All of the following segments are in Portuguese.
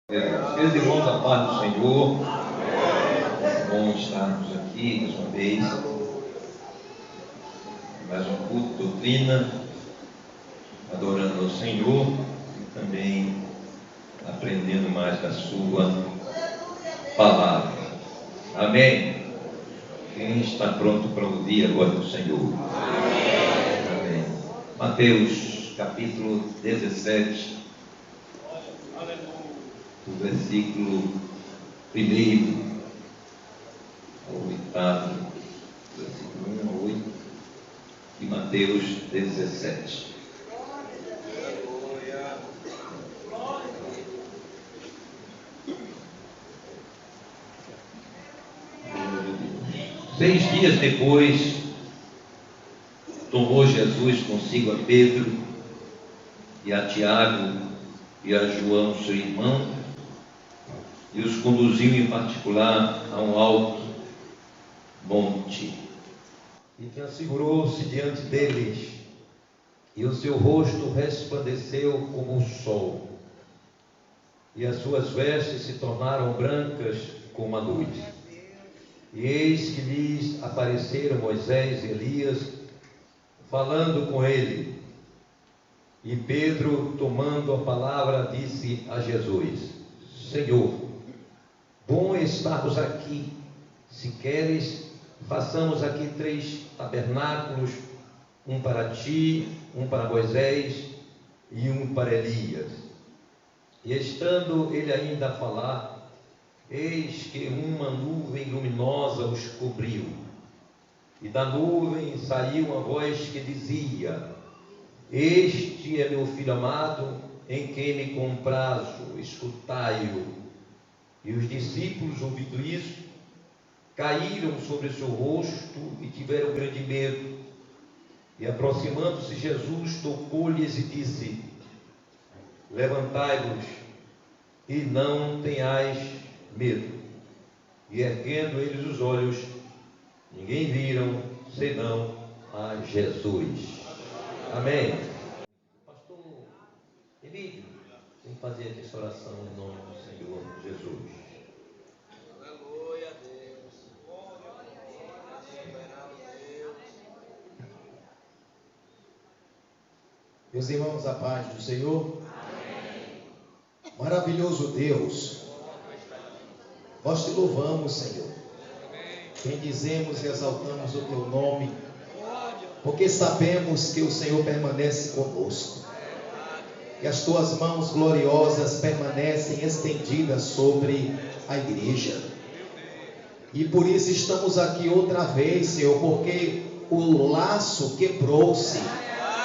Meus irmãos, a paz do Senhor, é bom estarmos aqui mais uma vez, mais um culto de doutrina, adorando ao Senhor e também aprendendo mais da sua palavra. Amém? Quem está pronto para ouvir agora do Senhor? Amém. Mateus capítulo 17, do versículo 1 ao 8, versículo 1 ao 8, de Mateus 17. Seis dias depois, tomou Jesus consigo a Pedro e a Tiago e a João, seu irmão, e os conduziu em particular a um alto monte. E transfigurou-se diante deles, e o seu rosto resplandeceu como o sol, e as suas vestes se tornaram brancas como a noite. E eis que lhes apareceram Moisés e Elias, falando com ele. E Pedro, tomando a palavra, disse a Jesus: Senhor, bom estarmos aqui. Se queres, façamos aqui 3 tabernáculos, um para ti, um para Moisés e um para Elias. E estando ele ainda a falar, eis que uma nuvem luminosa os cobriu, e da nuvem saiu uma voz que dizia: Este é meu filho amado, em quem me comprazo, escutai-o. E os discípulos, ouvindo isso, caíram sobre o seu rosto e tiveram grande medo. E aproximando-se Jesus, tocou-lhes e disse: Levantai-vos e não tenhais medo. E erguendo eles os olhos, ninguém viram senão a Jesus. Amém. Pastor Emílio, vamos fazer essa oração em nome do Senhor Jesus. Aleluia, Deus. Meus irmãos, a paz do Senhor. Amém. Maravilhoso Deus, nós te louvamos, Senhor. Bendizemos e exaltamos o teu nome, porque sabemos que o Senhor permanece conosco, e as tuas mãos gloriosas permanecem estendidas sobre a igreja. E por isso estamos aqui outra vez, Senhor, porque o laço quebrou-se.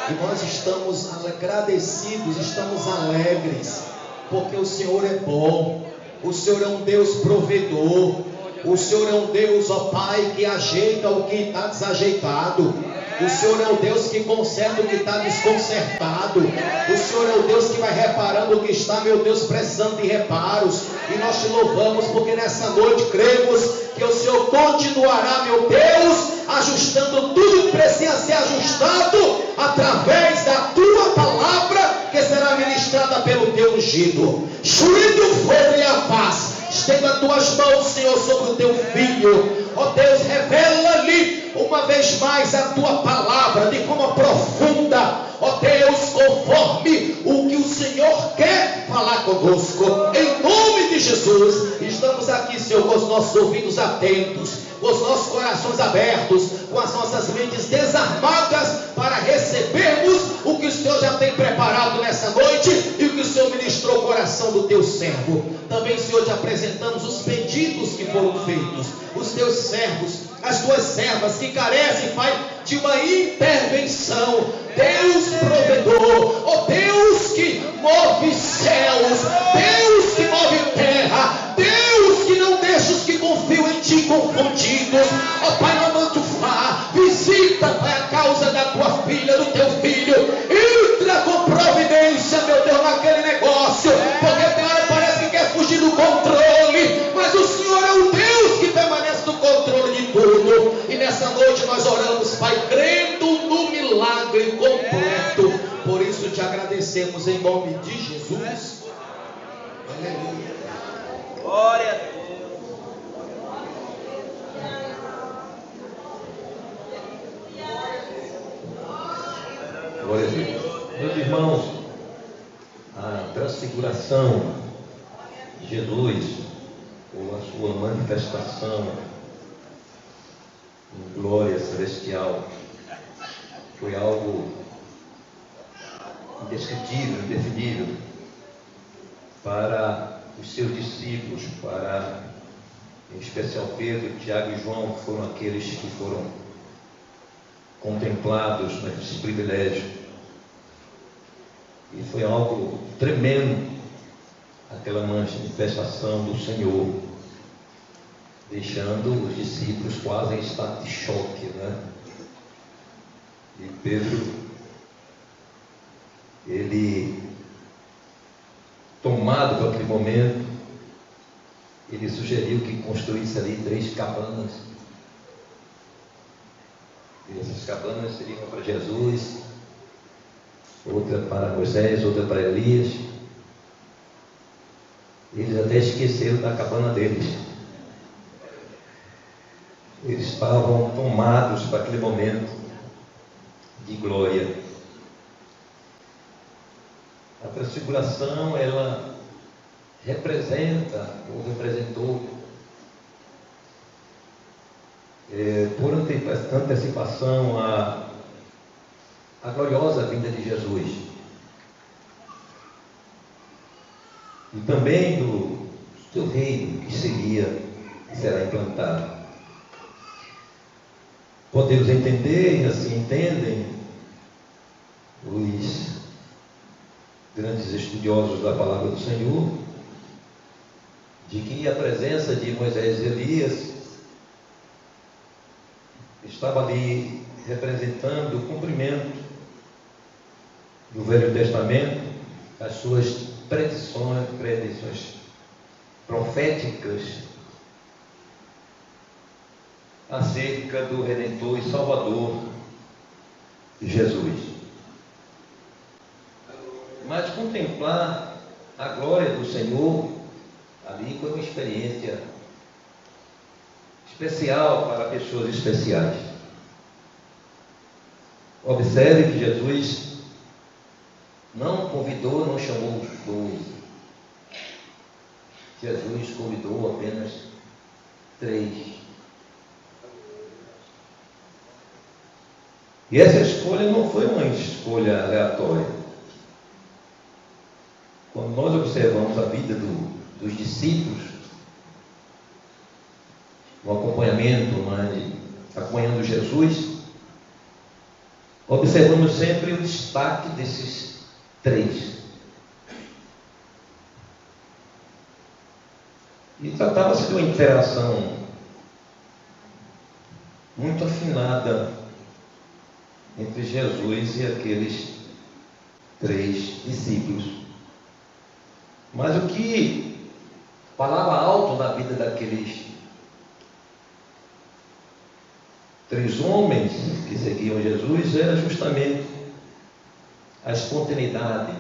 E nós estamos agradecidos, estamos alegres, porque o Senhor é bom, o Senhor é um Deus provedor, o Senhor é um Deus, ó Pai, que ajeita o que está desajeitado, o Senhor é o Deus que conserta o que está desconcertado, o Senhor é o Deus que vai reparando o que está, meu Deus, precisando de reparos. E nós te louvamos porque nessa noite cremos que o Senhor continuará, meu Deus, ajustando tudo que precisa ser ajustado através da tua palavra que será ministrada pelo teu ungido. Júlio fogo e a paz. Estenda as tuas mãos, Senhor, sobre o teu filho. Ó Deus, revela-lhe uma vez mais a tua palavra de forma profunda. Ó Deus, conforme o que o Senhor quer falar conosco. Em nome de Jesus, estamos aqui, Senhor, com os nossos ouvidos atentos, com os nossos corações abertos, com as nossas mentes desarmadas para recebermos o que o Senhor já tem preparado nessa noite e o que o Senhor ministrou ao coração do teu servo. Também, Senhor, te apresentamos os pedidos que foram feitos, os teus servos, as tuas servas que carecem, Pai, de uma intervenção. Deus provedor, ó Deus que move céus, Deus que move terra, Deus que não deixa os que confiam em ti confundidos. Ó Pai, Mamantufá, visita, Pai, a causa da tua filha, do teu filho. Entra com providência, meu Deus, naquele negócio, porque tem hora parece que quer fugir do controle, mas o Senhor é o Deus que permanece no controle de tudo. E nessa noite nós oramos, Pai, crendo no milagre completo. Por isso te agradecemos em nome de Jesus. Glória a Deus. Glória a Deus. Meus irmãos, a transfiguração de Jesus, ou a sua manifestação em glória celestial, foi algo indescritível, indefinível para os seus discípulos, para, em especial, Pedro, Tiago e João, que foram aqueles que foram contemplados nesse privilégio. E foi algo tremendo, aquela manifestação do Senhor, deixando os discípulos quase em estado de choque, né? E Pedro, ele, tomado por aquele momento, ele sugeriu que construísse ali 3 cabanas. E essas cabanas seriam uma para Jesus, outra para Moisés, outra para Elias. Eles até esqueceram da cabana deles. Eles estavam tomados para aquele momento de glória. A transfiguração, ela representa, ou representou, por antecipação, a gloriosa vinda de Jesus. E também do seu reino que será implantado. Podemos entender, e assim entendem os grandes estudiosos da palavra do Senhor, de que a presença de Moisés e Elias estava ali representando o cumprimento do Velho Testamento, as suas predições proféticas acerca do Redentor e Salvador Jesus. Mas contemplar a glória do Senhor ali foi uma experiência especial para pessoas especiais. Observe que Jesus não convidou, não chamou os 12. Jesus convidou apenas 3. E essa escolha não foi uma escolha aleatória. Quando nós observamos a vida dos discípulos, no acompanhamento, acompanhando Jesus, observamos sempre o destaque desses 3. E tratava-se de uma interação muito afinada entre Jesus e aqueles 3 discípulos. Mas o que falava alto na vida daqueles 3 homens que seguiam Jesus era justamente a espontaneidade,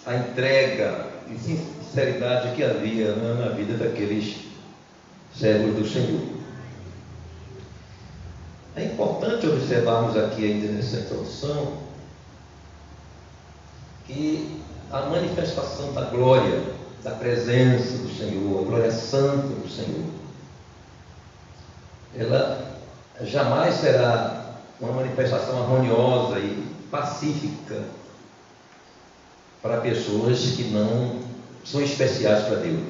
a entrega e sinceridade que havia na vida daqueles servos do Senhor. É importante observarmos aqui ainda nessa introdução que a manifestação da glória, da presença do Senhor, a glória santa do Senhor, ela jamais será uma manifestação harmoniosa e pacífica para pessoas que não são especiais para Deus.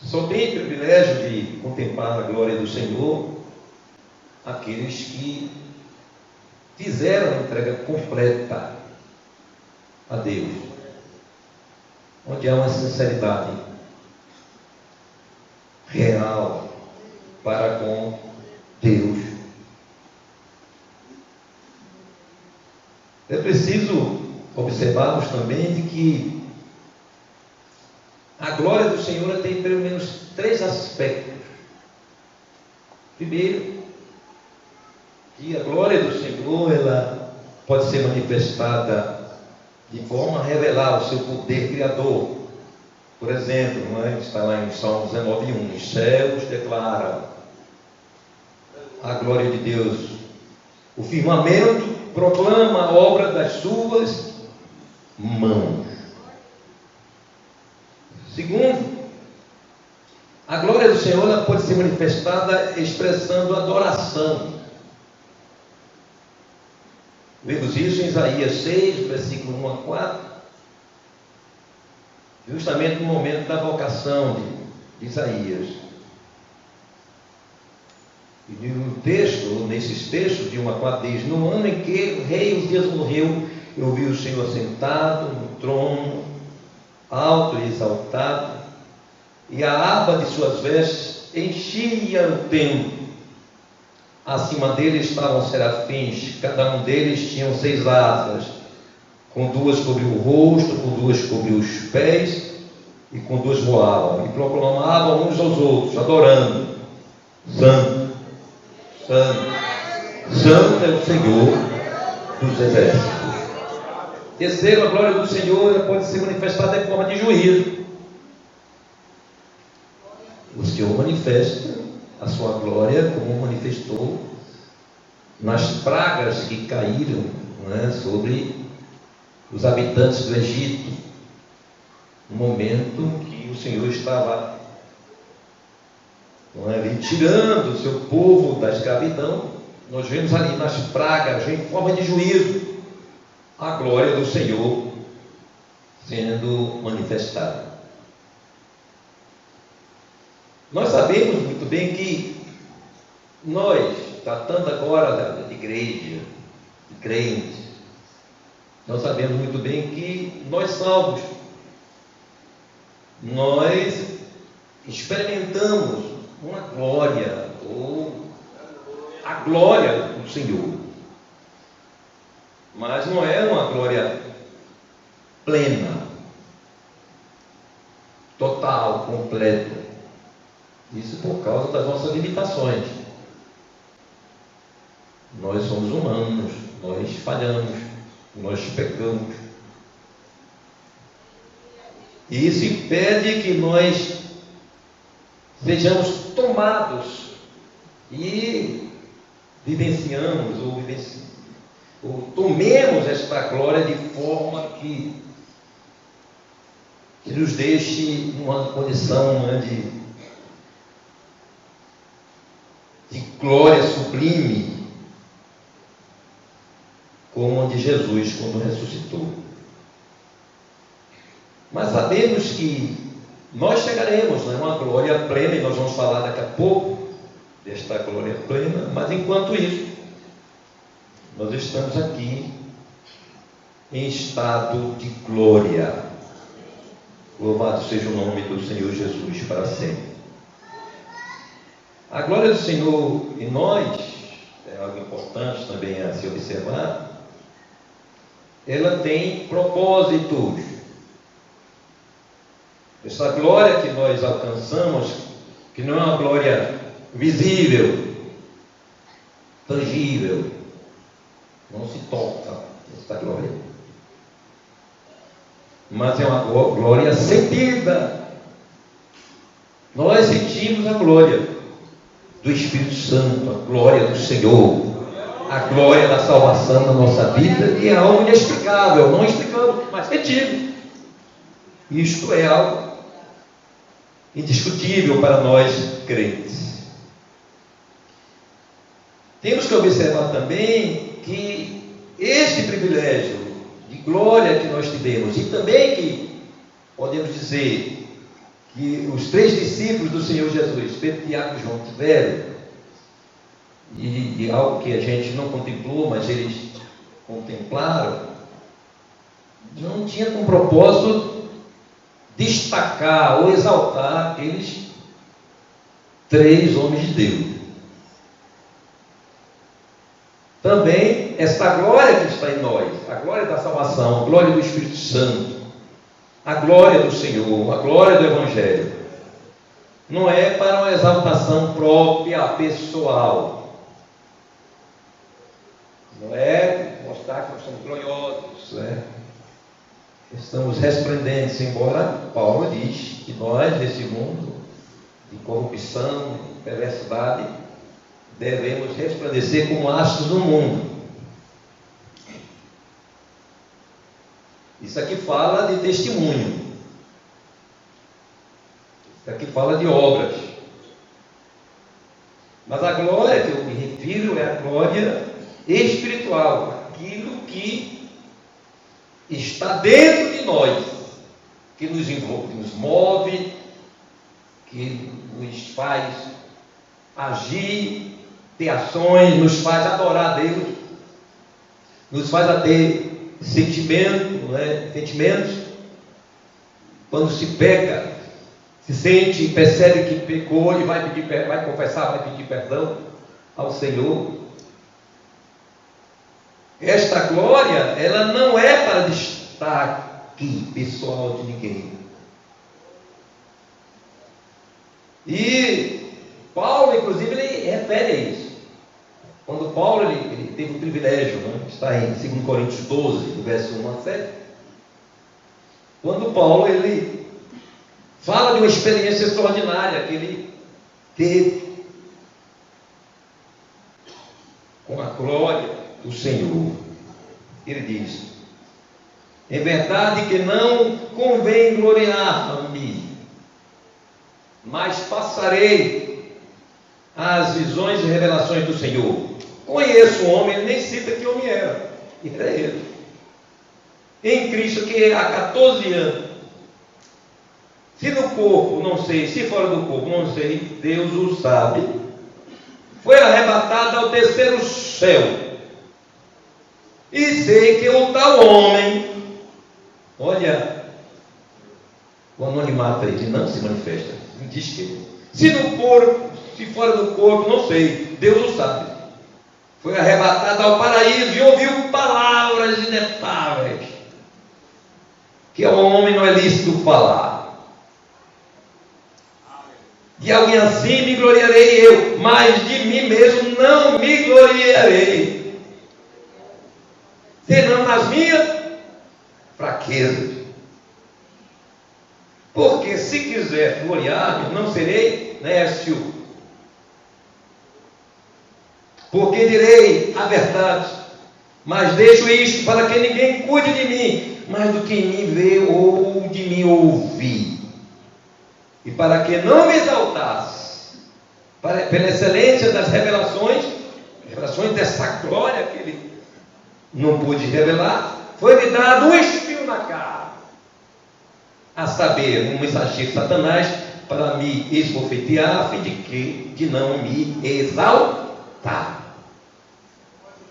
Só tem o privilégio de contemplar a glória do Senhor aqueles que fizeram a entrega completa a Deus, onde há uma sinceridade real para com Deus. É preciso observarmos também de que a glória do Senhor tem pelo menos 3 aspectos. Primeiro, que a glória do Senhor ela pode ser manifestada de forma a revelar o seu poder criador. Por exemplo, está lá em Salmo 19:1, os céus declaram a glória de Deus, o firmamento proclama a obra das suas mãos. Segundo, a glória do Senhor ela pode ser manifestada expressando adoração. Vemos isso em Isaías 6, versículo 1 a 4, justamente no momento da vocação de Isaías. E no texto, nesses textos de 1 a 4 diz: no ano em que o rei Uzias morreu, eu vi o Senhor assentado no trono, alto e exaltado, e a aba de suas vestes enchia o templo. Acima dele estavam serafins, cada um deles tinha 6 asas, com 2 cobriu o rosto, com 2 cobriu os pés, e com 2 voavam, e proclamavam uns aos outros, adorando: Santo, Santo, Santo é o Senhor dos exércitos. Terceiro, a glória do Senhor pode ser manifestada em forma de juízo. O Senhor manifesta a sua glória como manifestou nas pragas que caíram, sobre os habitantes do Egito, no momento que o Senhor estava tirando o seu povo da escravidão. Nós vemos ali nas pragas, em forma de juízo, a glória do Senhor sendo manifestada. Nós sabemos muito bem que nós, tratando agora de igreja, de crentes, nós sabemos muito bem que nós salvos, nós experimentamos uma glória, ou a glória do Senhor, mas não é uma glória plena, total, completa. Isso por causa das nossas limitações. Nós somos humanos, nós falhamos, nós pecamos. E isso impede que nós sejamos tomados e vivenciamos ou tomemos esta glória de forma que nos deixe numa condição de glória sublime, como a de Jesus quando ressuscitou. Mas sabemos que nós chegaremos a uma glória plena, e nós vamos falar daqui a pouco desta glória plena, mas enquanto isso, nós estamos aqui em estado de glória. Louvado seja o nome do Senhor Jesus para sempre. A glória do Senhor em nós, é algo importante também a se observar, ela tem propósitos. Essa glória que nós alcançamos, que não é uma glória visível, tangível, não se toca essa glória, mas é uma glória sentida. Nós sentimos a glória do Espírito Santo, a glória do Senhor, a glória da salvação na nossa vida, e é algo inexplicável, não explicamos, mas sentido. Isto é algo indiscutível para nós crentes. Temos que observar também que este privilégio de glória que nós tivemos, e também que podemos dizer que os 3 discípulos do Senhor Jesus, Pedro, Tiago e João, tiveram, e algo que a gente não contemplou, mas eles contemplaram, não tinha como propósito destacar ou exaltar aqueles 3 homens de Deus. Também esta glória que está em nós, a glória da salvação, a glória do Espírito Santo, a glória do Senhor, a glória do Evangelho, não é para uma exaltação própria, pessoal, não é Mostrar que nós somos gloriosos, né? Estamos resplendentes, embora Paulo diz que nós, nesse mundo de corrupção, perversidade, devemos resplandecer como astros no mundo. Isso aqui fala de testemunho. Isso aqui fala de obras. Mas a glória que eu me refiro é a glória espiritual, aquilo que está dentro de nós, que nos envolve, que nos move, que nos faz agir, ter ações, nos faz adorar a Deus, nos faz a ter sentimento, né? Sentimentos. Quando se peca, se sente e percebe que pecou e vai confessar, vai pedir perdão ao Senhor. Esta glória, ela não é para destaque pessoal de ninguém. E Paulo, inclusive, ele refere a isso. Quando Paulo ele teve o privilégio, né? Está em 2 Coríntios 12, do verso 1 a 7. Quando Paulo ele fala de uma experiência extraordinária que ele teve com a glória do Senhor. Ele diz: é verdade que não convém gloriar-me, mas passarei as visões e revelações do Senhor. Conheço um homem, ele nem cita que homem era, e era ele, em Cristo, que há 14 anos, se no corpo, não sei, se fora do corpo, não sei, Deus o sabe, foi arrebatado ao terceiro céu. E sei que o tal homem, olha, o anonimato aí, ele não se manifesta, não diz que, se no corpo, se fora do corpo, não sei, Deus o sabe, foi arrebatado ao paraíso e ouviu palavras inefáveis, que ao homem não é lícito falar. De alguém assim me gloriarei eu, mas de mim mesmo não me gloriarei, senão nas minhas fraquezas. Porque se quiser gloriar-me, não serei néscio. Porque direi a verdade, mas deixo isto para que ninguém cuide de mim, mais do que em mim vê ou de mim ouvir. E para que não me exaltasse, pela excelência das revelações dessa glória que ele não pôde revelar, foi-me dado um espinho na carne, a saber, um mensageiro de Satanás, para me esbofetear, a fim de não me exaltar.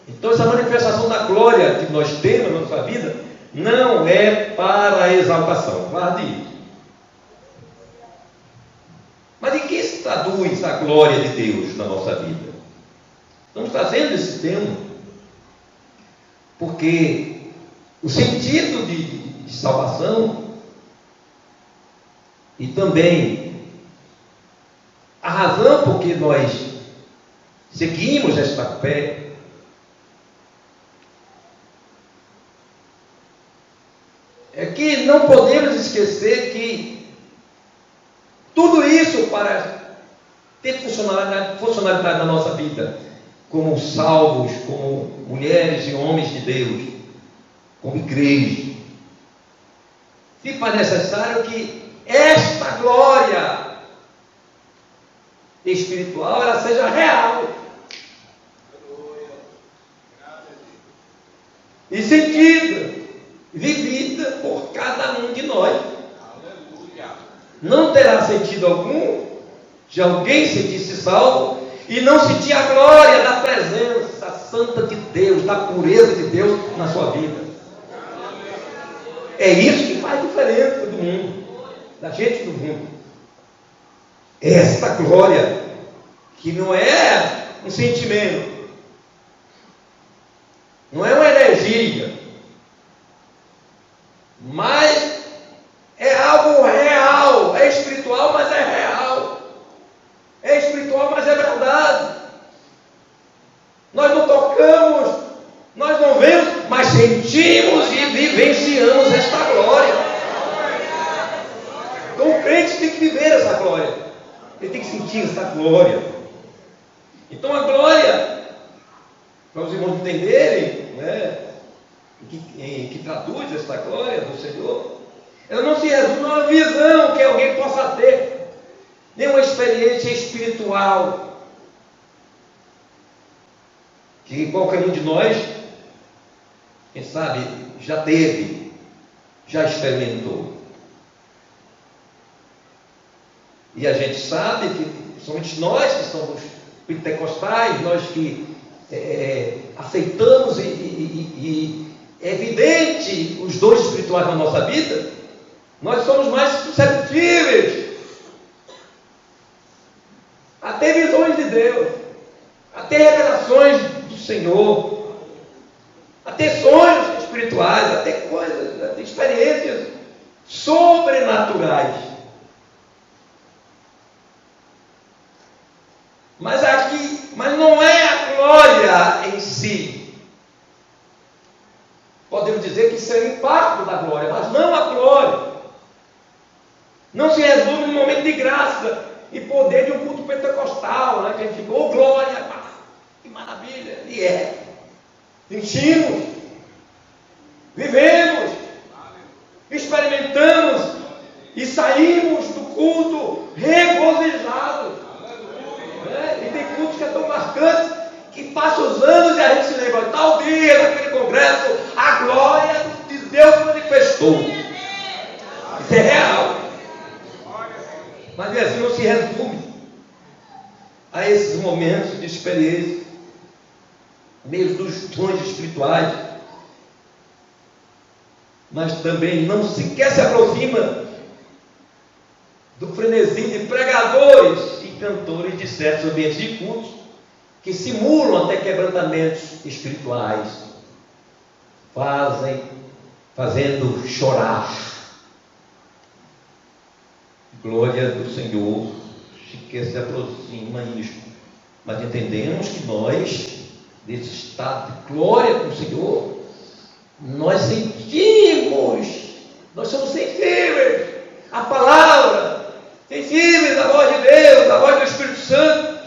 Então, essa manifestação da glória que nós temos na nossa vida não é para a exaltação, guarde isso. Mas em que se traduz a glória de Deus na nossa vida? Estamos trazendo esse tema porque o sentido de salvação e também a razão por que nós seguimos esta fé é que não podemos esquecer que tudo isso para ter funcionalidade na nossa vida, como salvos, como mulheres e homens de Deus, como igreja, se faz necessário que esta glória espiritual ela seja real e sentida, vivida por cada um de nós. Não terá sentido algum de alguém sentir-se salvo e não sentir a glória da presença santa de Deus, da pureza de Deus na sua vida. É isso que faz diferença do mundo, da gente do mundo. Esta glória que não é um sentimento, não é uma energia, mas é algo real, é espiritual, mas é real, é espiritual, mas é verdade. Nós não tocamos, nós não vemos sentimos e vivenciamos esta glória. Então o crente tem que viver essa glória. Ele tem que sentir essa glória. Então a glória, para os irmãos entenderem, né, que traduz esta glória do Senhor, ela não se resume a uma visão que alguém possa ter, nem uma experiência espiritual que qualquer um de nós, quem sabe, já teve, já experimentou. E a gente sabe que somente nós que somos pentecostais, nós que aceitamos e é evidente os dons espirituais na nossa vida, nós somos mais suscetíveis a ter visões de Deus, a ter revelações do Senhor, a ter sonhos espirituais, a ter coisas, a ter experiências sobrenaturais. Mas não é a glória em si. Podemos dizer que isso é o impacto da glória, mas não a glória. Não se resume no momento de graça e poder de um culto pentecostal, né? Que a gente fica, oh glória, que maravilha, e é. Sentimos, vivemos, experimentamos e saímos do culto regozijados. E tem cultos que é tão marcantes que passam os anos e a gente se lembra, tal dia, naquele congresso, a glória de Deus manifestou. Isso é real. Mas assim não se resume a esses momentos de experiência, mesmo dos dons espirituais, mas também não sequer se aproxima do frenesi de pregadores e cantores de certos ambientes de cultos que simulam até quebrantamentos espirituais, fazendo chorar. Glória do Senhor que se aproxima isto, mas entendemos que nós, nesse estado de glória com o Senhor, nós sentimos, nós somos sensíveis à palavra, sensíveis à voz de Deus, à voz do Espírito Santo.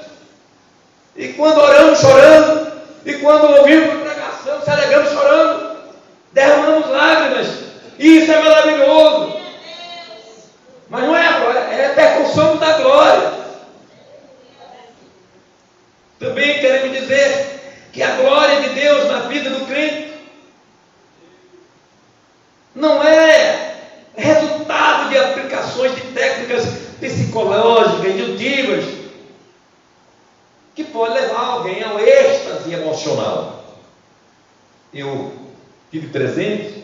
E quando oramos, chorando, e quando ouvimos a pregação, se alegramos chorando, derramamos lágrimas, e isso é maravilhoso. Mas não é a glória, é a percussão da glória. Também queremos dizer que a glória de Deus na vida do crente não é resultado de aplicações de técnicas psicológicas, indutivas, que pode levar alguém ao êxtase emocional. Eu tive presente,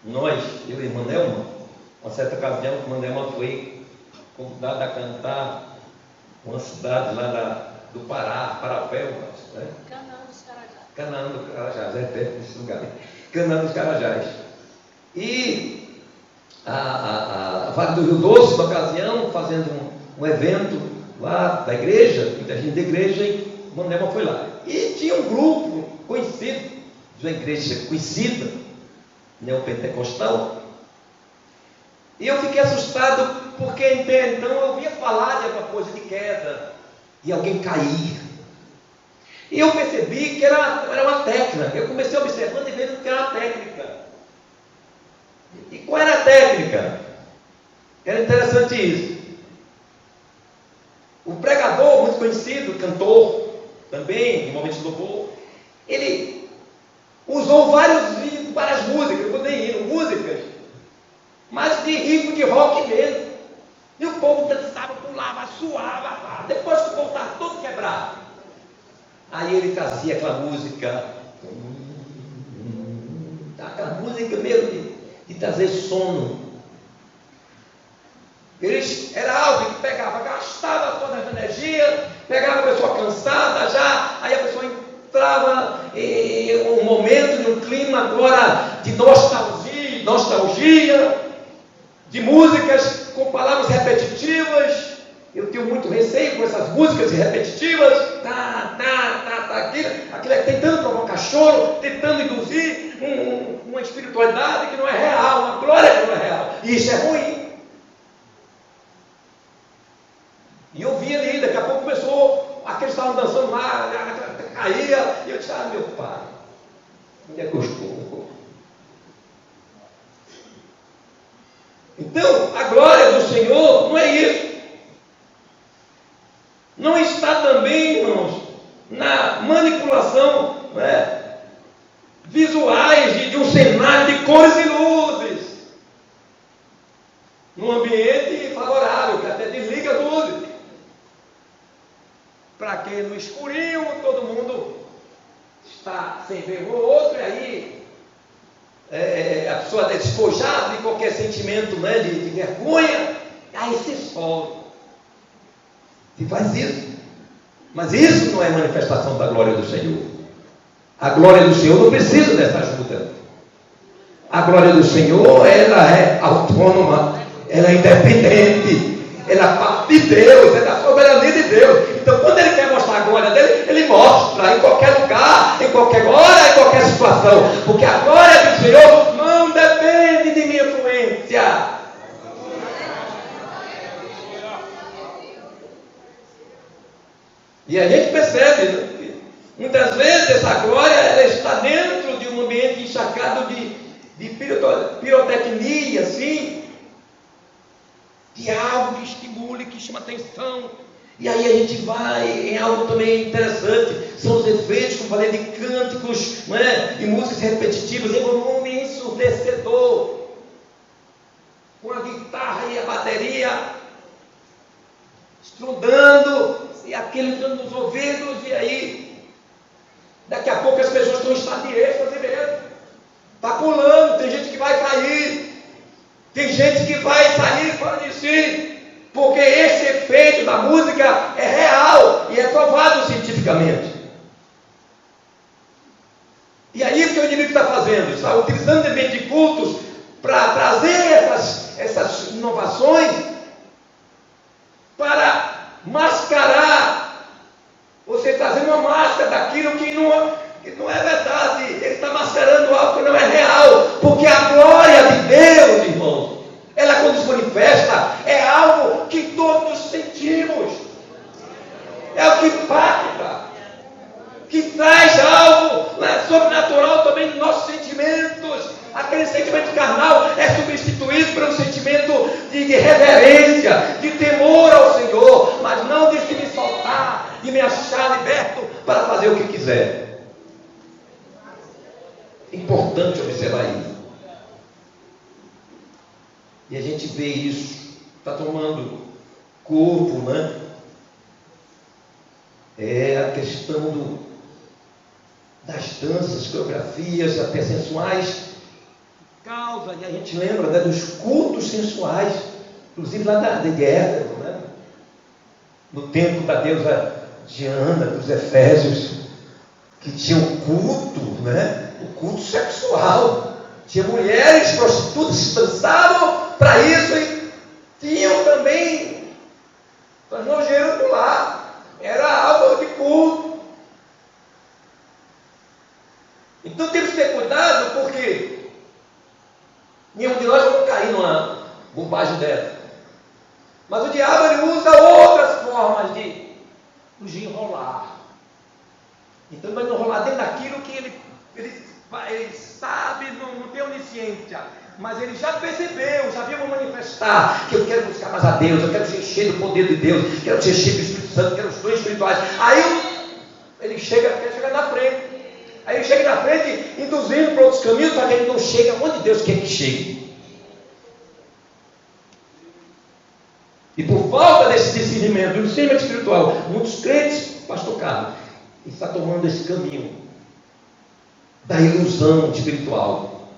eu e irmã Nelma, uma certa ocasião, a irmã Nelma foi convidada a cantar uma cidade lá do Pará, Parapebas, né? Canaã dos Carajás, é perto desse lugar. Canaã dos Carajás. E a Vale do Rio Doce, na ocasião, fazendo um evento lá da igreja, muita gente da igreja, e a irmã Nelma foi lá. E tinha um grupo conhecido, de uma igreja conhecida, neopentecostal. E eu fiquei assustado, porque até então eu ouvia falar de alguma coisa de queda, e alguém cair. E eu percebi que era uma técnica. Eu comecei observando e vendo que era uma técnica. E qual era a técnica? Era interessante isso. O pregador, muito conhecido, cantor, também, em momentos de louvor, ele usou várias músicas, eu nem hino, músicas, mas de ritmo de rock mesmo. E o povo dançava, pulava, suava, depois que o povo estava todo quebrado. Aí ele trazia aquela música mesmo de trazer sono. Era algo que pegava, gastava toda a energia, pegava a pessoa cansada já, aí a pessoa entrava em um momento, em um clima agora de nostalgia, de músicas com palavras repetitivas. Eu tenho muito receio com essas músicas repetitivas, aquilo tentando provocar choro, tentando induzir espiritualidade que não é real, uma glória que não é real. E isso é ruim. E eu vi ali, daqui a pouco começou, aqueles estavam dançando lá, caía, e eu disse, meu pai, onde é que eu estou? Então, a glória do Senhor não é isso. Não está também, irmãos, na manipulação, visuais de um cenário de cores e luzes, num ambiente favorável, que até desliga as luzes, para que no escurinho todo mundo está sem ver o outro, e aí a pessoa é despojada de qualquer sentimento, de vergonha, aí se solta. E faz isso. Mas isso não é manifestação da glória do Senhor. A glória do Senhor não precisa dessa ajuda. A glória do Senhor, ela é autônoma, ela é independente, ela parte de Deus, é da soberania de Deus. Então, quando Ele quer mostrar a glória dele, Ele mostra em qualquer lugar, em qualquer hora, em qualquer situação. Porque a glória do Senhor não depende de minha influência. E a gente percebe, que muitas vezes essa glória ela está dentro de um ambiente encharcado de pirotecnia, assim, de algo que estimule, que chama atenção. E aí a gente vai em algo também interessante, são os efeitos, como falei, de cânticos, de músicas repetitivas, em volume ensurdecedor, com a guitarra e a bateria estrondando, e aquilo entrando nos ouvidos, e aí daqui a pouco as pessoas estão em estado de êxtase mesmo, está pulando, tem gente que vai cair, tem gente que vai sair fora de si, porque esse efeito da música é real e é provado cientificamente. E aí o que o inimigo está fazendo? Está utilizando o ambiente de cultos para trazer essas inovações, para mascarar, você trazer uma máscara daquilo que não é verdade. Ele está mascarando algo que não é real, porque a glória de Deus, irmãos, ela quando se manifesta, é algo que todos sentimos, é o que impacta, que traz algo sobrenatural também nos nossos sentimentos. Aquele sentimento carnal é substituído por um sentimento de reverência, de temor ao Senhor, mas não de se me soltar, de me achar liberto para fazer o que quiser. É importante observar isso. E a gente vê isso, está tomando corpo, É a questão das danças, coreografias, até sensuais, causa, e a gente lembra dos cultos sensuais, inclusive lá de Éfeso, no templo da deusa Diana, dos Efésios, que tinha um culto, o culto sexual. Tinha mulheres prostitutas que dançavam para isso e tinham também transnojeiro por lá. Era algo de culto. Então temos que ter cuidado, porque nenhum de nós vamos cair numa bobagem dessa. Mas o diabo ele usa outras formas de nos enrolar. Então ele vai nos enrolar dentro daquilo que ele sabe, não tem onisciência, mas ele já percebeu, já viu manifestar que eu quero buscar mais a Deus, eu quero ser cheio do poder de Deus, quero ser cheio do Espírito Santo, quero os dons espirituais. Aí ele quer chegar na frente. Aí ele chega na frente, induzindo para outros caminhos, para que ele não chegue onde Deus quer que chegue. E por falta desse discernimento, do discernimento espiritual, muitos crentes, pastor Carlos, está tomando esse caminho da ilusão espiritual,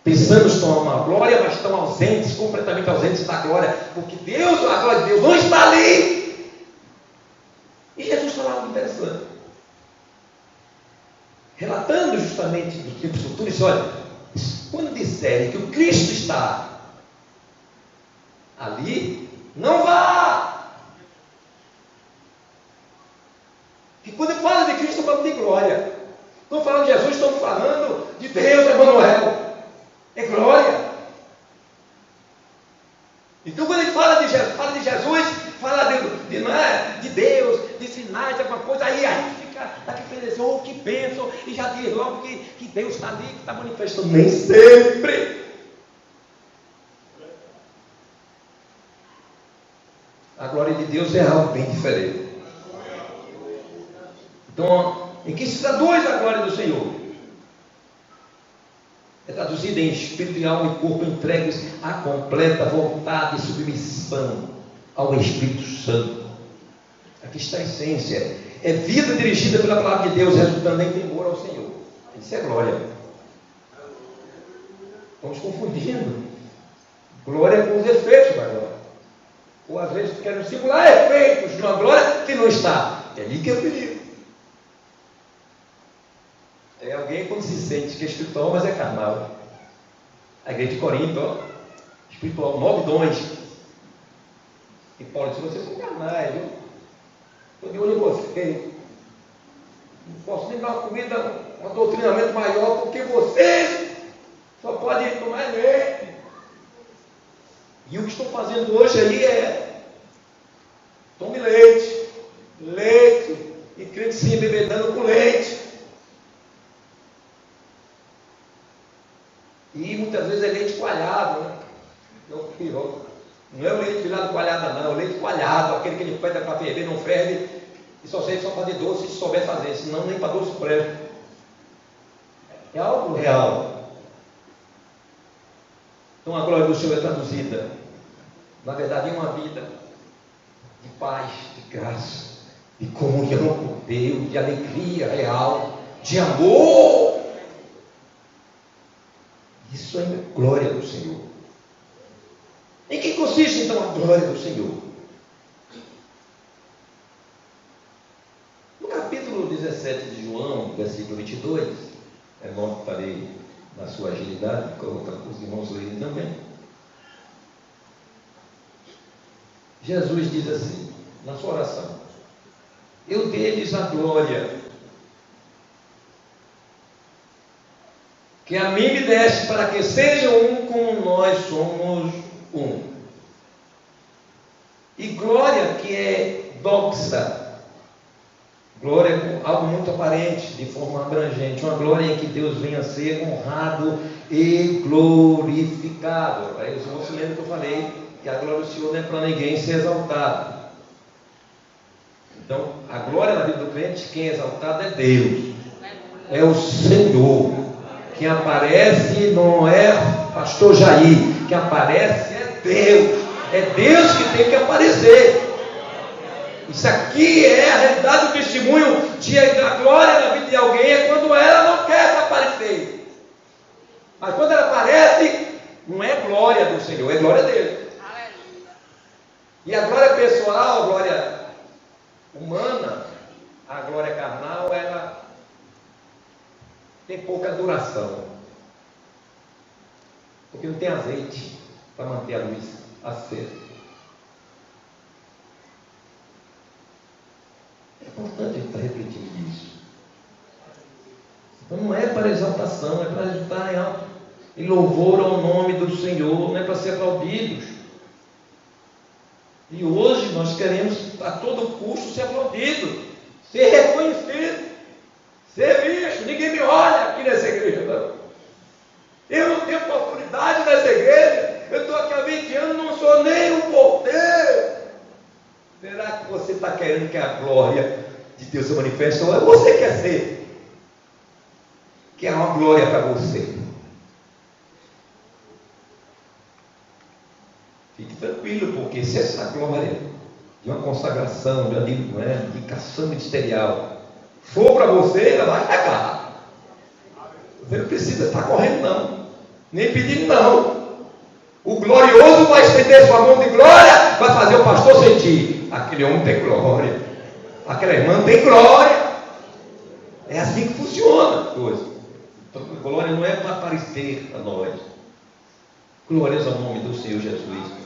pensando que estão a uma glória, mas estão ausentes, completamente ausentes da glória, porque Deus, a glória de Deus não está ali. E Jesus falou algo interessante, relatando justamente dos tempos futuros, disse: olha, quando disserem que o Cristo está ali, não vá. Que quando fala de Cristo, estamos falando de glória. Quando falamos de Jesus, estamos falando de Deus, Emanuel. É glória. Então, quando ele fala de Jesus, fala de Deus, de sinais, de alguma coisa, aí a gente fica daqui pensando, oh, que bênção, e já diz logo que Deus está ali, que está manifestando. Nem sempre. A glória de Deus é algo bem diferente. Então, em que se traduz a glória do Senhor? É traduzida em espírito e alma e corpo entregues à completa vontade e submissão ao Espírito Santo. Aqui está a essência. É vida dirigida pela palavra de Deus, resultando em temor ao Senhor. Isso é glória. Estamos confundindo glória com os efeitos da glória. Ou às vezes querem simular efeitos de uma glória que não está. É ali que é o perigo. É alguém quando se sente que é espiritual, mas é carnal. A igreja de Corinto, ó, espiritual, 9 dons. E Paulo disse, vocês são carnais, viu? Estou de olho em vocês. Não posso nem dar uma comida, um doutrinamento maior, porque vocês só podem tomar leite. E o que estou fazendo hoje aí é tome leite, e crente se embebedando com leite. E muitas vezes é leite coalhado, né? Não é o leite virado coalhada, não, é o leite coalhado, aquele que ele pede para ferver, não ferve, e só serve só fazer doce se souber fazer, senão nem para doce presta. É algo real. Então a glória do Senhor é traduzida, na verdade, em uma vida de paz, de graça, de comunhão com Deus, de alegria real, de amor. Isso é a glória do Senhor. Em que consiste então a glória do Senhor? No capítulo 17 de João, versículo 22, é bom que falei na sua agilidade, coloca os irmãos lerem também. Jesus diz assim, na sua oração: eu dei-lhes a glória que a mim me deste, para que sejam um como nós somos um. E glória que é doxa, glória é algo muito aparente, de forma abrangente, uma glória em que Deus venha a ser honrado e glorificado. Aí os irmãos se lembram que eu falei que a glória do Senhor não é para ninguém ser exaltado. Então, a glória na vida do crente, quem é exaltado é Deus, é o Senhor. Quem aparece não é pastor Jair, quem aparece é Deus. É Deus que tem que aparecer. Isso aqui é a realidade do testemunho da glória na vida de alguém, é quando ela não quer aparecer. Mas quando ela aparece, não é glória do Senhor, é glória dele. E a glória pessoal, a glória humana, a glória carnal, ela tem pouca duração, porque não tem azeite para manter a luz acesa. É importante a gente estar repetindo isso. Então não é para exaltação, é para ajudar em louvor ao nome do Senhor, não é para ser aplaudidos. E hoje nós queremos a todo custo ser aplaudido, ser reconhecido, ser visto. Ninguém me olha aqui nessa igreja, não. Eu não tenho oportunidade nessa igreja. Eu estou aqui há 20 anos, não sou nem um porteiro. Será que você está querendo que a glória de Deus se manifeste? Ou você quer ser? Que é uma glória para você. Fique tranquilo, porque se essa glória de uma consagração, de uma dedicação ministerial for para você, ela vai chegar. Você não precisa estar correndo, não, nem pedindo, não. O glorioso vai estender sua mão de glória, vai fazer o pastor sentir: aquele homem tem glória, aquela irmã tem glória. É assim que funciona a coisa. Então, glória não é para aparecer a nós. Glórias ao nome do Senhor Jesus.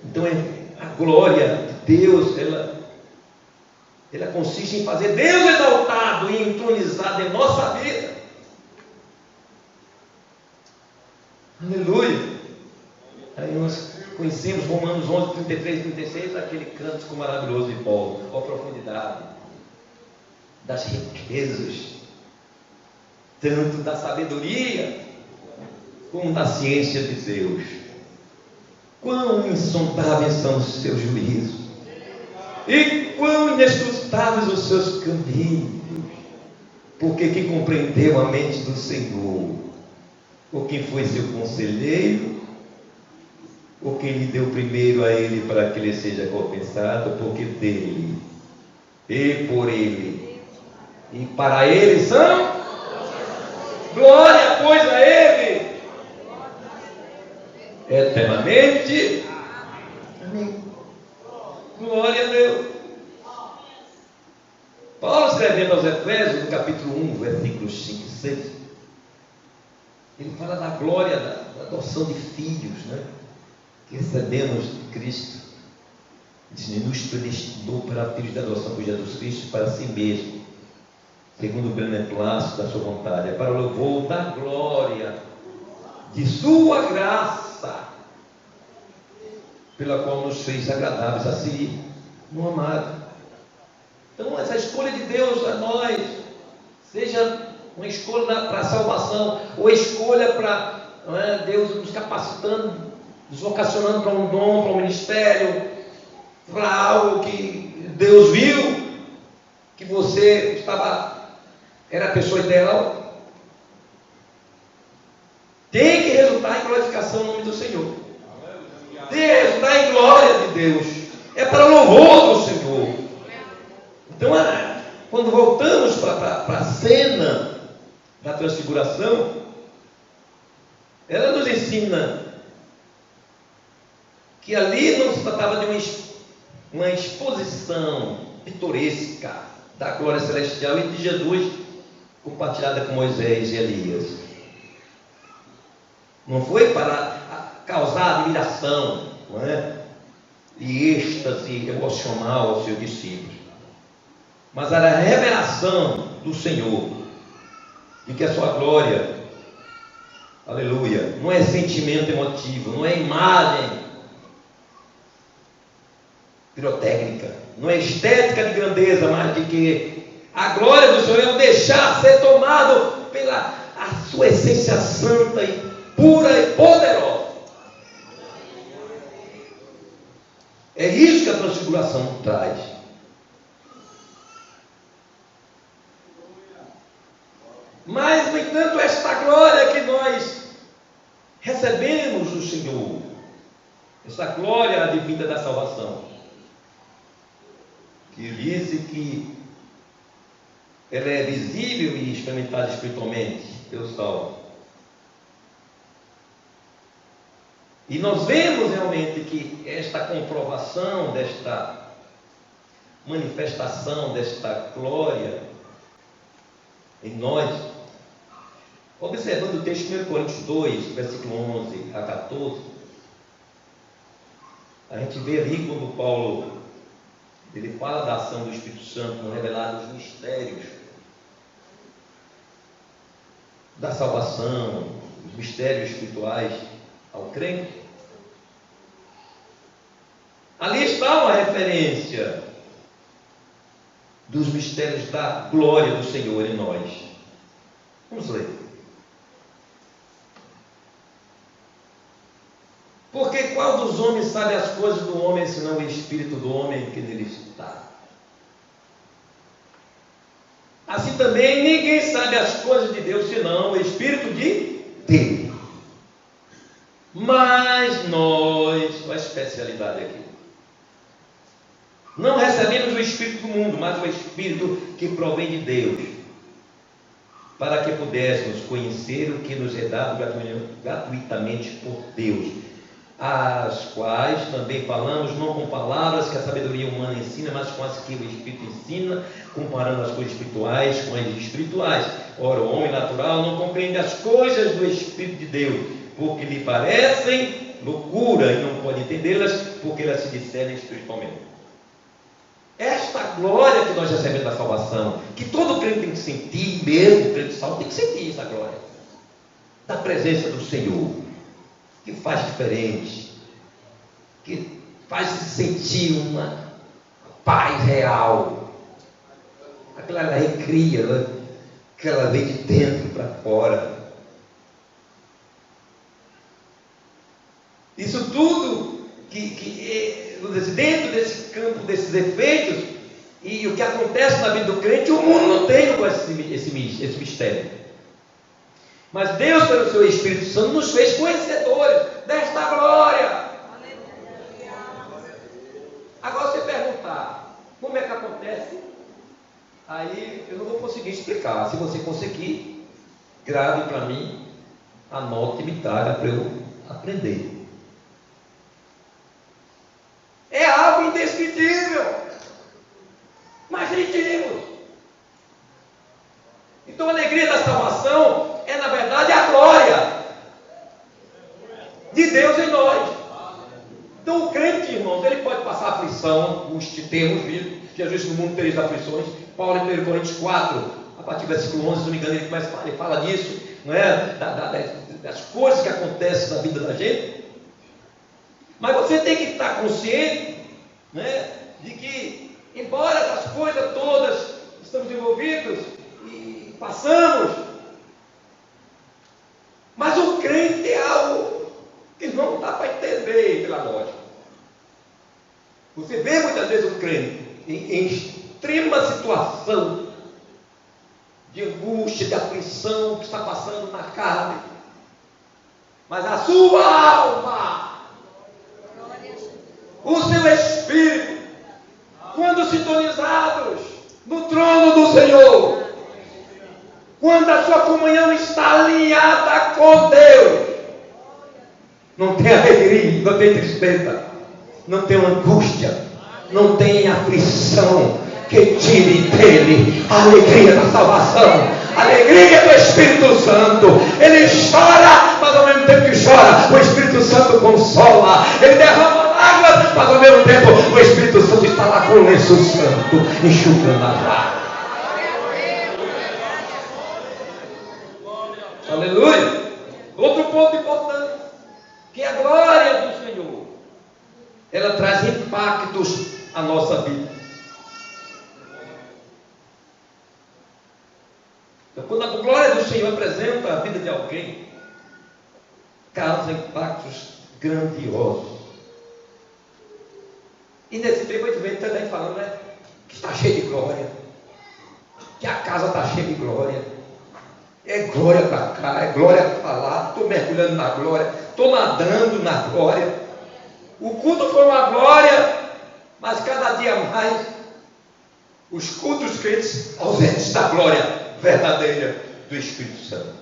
Então, a glória de Deus, ela consiste em fazer Deus exaltado e entronizado em nossa vida. Aleluia. Aí nós conhecemos Romanos 11, 33 e 36, aquele cântico maravilhoso de Paulo, a profundidade das riquezas, tanto da sabedoria como da ciência de Deus. Quão insondáveis são os seus juízos e quão inescrutáveis os seus caminhos. Porque quem compreendeu a mente do Senhor, ou quem foi seu conselheiro, ou quem lhe deu primeiro a ele para que ele seja compensado, porque dele, e por ele, e para ele são glória, pois a ele eternamente. Amém. Glória a Deus. Paulo, escrevendo aos Efésios, no capítulo 1, versículos 5 e 6, ele fala da glória da adoção de filhos, né? Que recebemos de Cristo. Ele nos predestinou para filhos de adoção por Jesus Cristo para si mesmo, segundo o beneplácito da sua vontade, para o louvor da glória de sua graça, pela qual nos fez agradáveis a si no amado. Então, essa escolha de Deus a nós, seja uma escolha para a salvação, ou escolha para Deus nos capacitando, nos vocacionando para um dom, para um ministério, para algo que Deus viu, que você era a pessoa ideal, tem que resultar em glorificação no nome do Senhor, tem que resultar em glória de Deus, é para louvor do Senhor. Então, quando voltamos para a cena da transfiguração, ela nos ensina que ali não se tratava de uma exposição pitoresca da glória celestial e de Jesus compartilhada com Moisés e Elias. Não foi para causar admiração, não é? E êxtase emocional aos seus discípulos, mas era a revelação do Senhor de que a sua glória, aleluia, não é sentimento emotivo, não é imagem pirotécnica, não é estética de grandeza, mas de que a glória do Senhor é o deixar ser tomado pela a sua essência santa e pura e poderosa. É isso que a transfiguração traz. Mas, no entanto, esta glória que nós recebemos do Senhor, essa glória advinda da salvação, que diz que ela é visível e experimentada espiritualmente pelo salvo. E nós vemos realmente que esta comprovação, desta manifestação, desta glória em nós, observando o texto de 1 Coríntios 2, versículo 11 a 14, a gente vê ali quando Paulo ele fala da ação do Espírito Santo no revelar os mistérios da salvação, os mistérios espirituais ao crente. Ali está uma referência dos mistérios da glória do Senhor em nós. Vamos ler. Porque qual dos homens sabe as coisas do homem, senão o espírito do homem que nele está? Assim também ninguém sabe as coisas de Deus, senão o espírito de Deus. Mas nós, a especialidade aqui, não recebemos o espírito do mundo, mas o espírito que provém de Deus, para que pudéssemos conhecer o que nos é dado gratuitamente por Deus, as quais também falamos, não com palavras que a sabedoria humana ensina, mas com as que o Espírito ensina, comparando as coisas espirituais com as espirituais. Ora, o homem natural não compreende as coisas do Espírito de Deus, porque lhe parecem loucura, e não pode entendê-las, porque elas se discernem espiritualmente. Esta glória que nós recebemos da salvação, que todo crente tem que sentir, mesmo o crente salvo tem que sentir essa glória da presença do Senhor. que faz diferente, que faz se sentir uma paz real, aquela alegria, né? Que ela vem de dentro para fora. Isso tudo dentro desse campo, desses efeitos, e o que acontece na vida do crente, o mundo não tem esse mistério. Mas Deus, pelo seu Espírito Santo, nos fez conhecedores desta glória. Agora, se perguntar como é que acontece, aí eu não vou conseguir explicar. Se você conseguir, grave para mim, anote e me traga para eu aprender. É algo indescritível, mas sentimos. Então a alegria da salvação é, na verdade, a glória de Deus em nós. Então o crente, irmãos, ele pode passar aflição, temos visto, Jesus no mundo tereis aflições. Paulo em 1 Coríntios 4, a partir do versículo 11, se não me engano, ele fala disso, não é? Das coisas que acontecem na vida da gente. Mas você tem que estar consciente, né, de que, embora essas coisas todas estamos envolvidos e passamos, mas o crente é algo que não dá para entender pela lógica. Você vê muitas vezes o crente em extrema situação de angústia, de aflição que está passando na carne, mas a sua alma, o seu espírito, quando sintonizados no trono do Senhor, quando a sua comunhão está alinhada com Deus, não tem alegria, não tem tristeza, não tem angústia, não tem aflição que tire dele a alegria da salvação, a alegria do Espírito Santo. Ele chora, mas ao mesmo tempo que chora, o Espírito Santo consola. Ele derrama lágrimas, mas ao mesmo tempo o Espírito Santo está lá com o lenço santo, enxugando as lágrimas. Aleluia! Outro ponto importante, que a glória do Senhor, ela traz impactos à nossa vida. Então, quando a glória do Senhor apresenta a vida de alguém, causa impactos grandiosos. E nesse tempo a gente vem também falando, né, que está cheio de glória, que a casa está cheia de glória. É glória para cá, é glória para lá, estou mergulhando na glória, estou nadando na glória. O culto foi uma glória, mas cada dia mais os cultos crentes ausentes da glória verdadeira do Espírito Santo.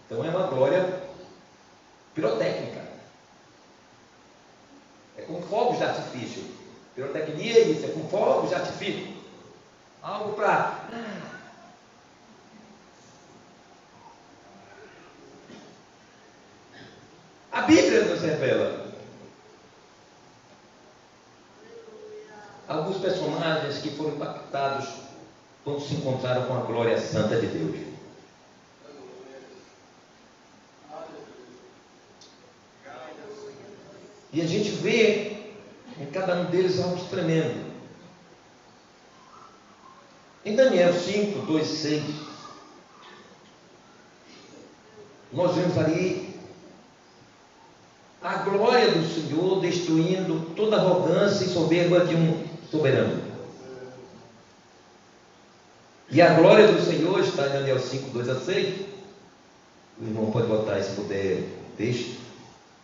Então é uma glória pirotécnica. É com fogos de artifício. Pirotecnia é isso, é com fogos de artifício. Algo para... A Bíblia nos revela alguns personagens que foram impactados quando se encontraram com a glória santa de Deus. E a gente vê em cada um deles algo tremendo. Em Daniel 5, 2, 6, nós vemos ali a glória do Senhor destruindo toda arrogância e soberba de um soberano. E a glória do Senhor está em Daniel 5, 2 a 6. O irmão pode botar, se puder, texto.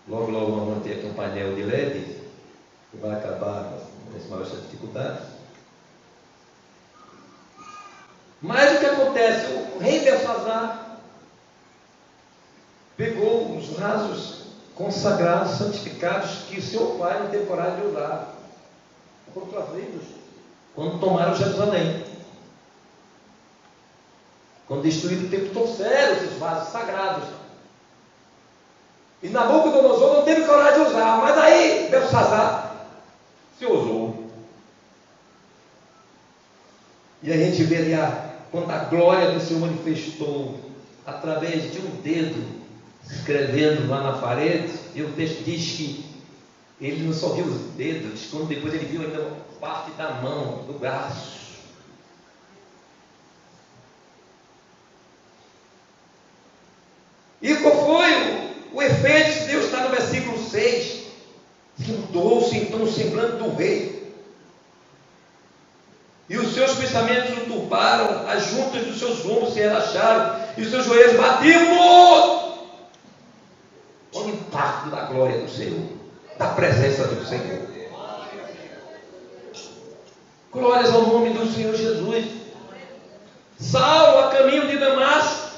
Logo vamos manter aqui um painel de LED, que vai acabar com essa maior dificuldade. Mas o que acontece? O rei Belsazar pegou os vasos consagrados, santificados, que o seu pai não teve coragem de usar. Foram trazidos quando tomaram Jerusalém. Quando destruíram o templo, trouxeram esses vasos sagrados. E Nabucodonosor não teve coragem de usar, mas aí Belsazar se usou. E a gente vê ali quando a glória do Senhor manifestou através de um dedo escrevendo lá na parede, e o texto diz que ele não só viu os dedos, como depois ele viu ainda parte da mão, do braço. E qual foi o efeito? Deus está no versículo 6, que mudou-se então o semblante do rei, e os seus pensamentos o turbaram, as juntas dos seus ombros se relaxaram, e os seus joelhos batiam. Olha o impacto da glória do Senhor, da presença do Senhor. Glórias ao nome do Senhor Jesus. Saulo, a caminho de Damasco,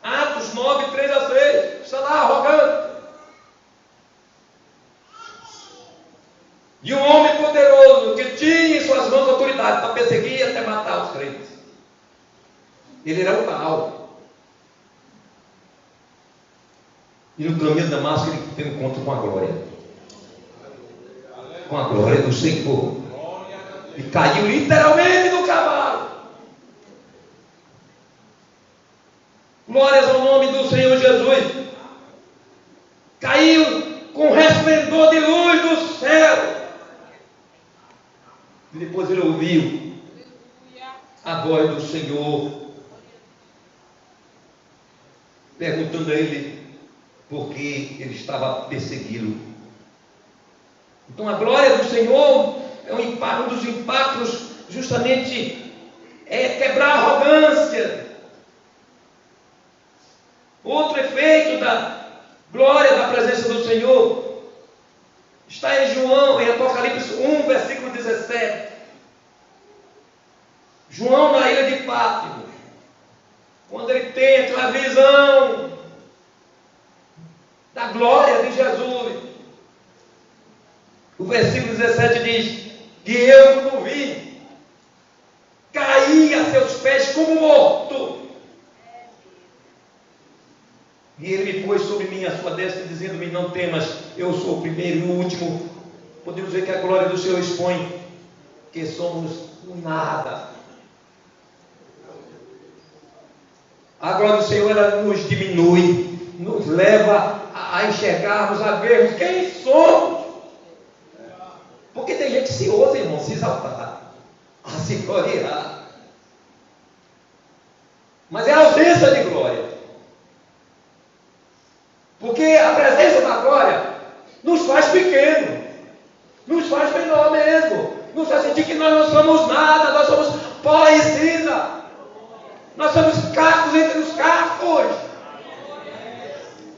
Atos 9, 3 a 6, está lá arrogante. E um homem poderoso que tinha em suas mãos autoridade para perseguir e até matar os crentes. Ele era o tal. E no caminho de Damasco ele tem um encontro com a glória. Com a glória do Senhor. E caiu literalmente no cavalo. Glórias ao nome do Senhor Jesus. Caiu com resplendor de luz do céu. E depois ele ouviu a voz do Senhor perguntando a ele por que ele estava perseguindo. Então a glória do Senhor é um dos impactos, justamente quebrar a arrogância. Outro efeito da glória da presença do Senhor está em João, em Apocalipse 1, versículo 17. João na ilha de Patmos, quando ele tem aquela visão da glória de Jesus. O versículo 17 diz que eu, quando vi, caí a seus pés como morto. E ele me pôs sobre mim a sua destra, dizendo-me: não temas, eu sou o primeiro e o último. Podemos ver que a glória do Senhor expõe que somos nada. A glória do Senhor, ela nos diminui, nos leva a enxergarmos, a vermos quem somos. Porque tem gente que se ousa, irmão, se exaltar, a se gloriar. Mas é a ausência de glória. Porque a presença da glória nos faz pequeno, nos faz menor mesmo, nos faz sentir que nós não somos nada, nós somos pó e cinza, nós somos cacos entre os cacos.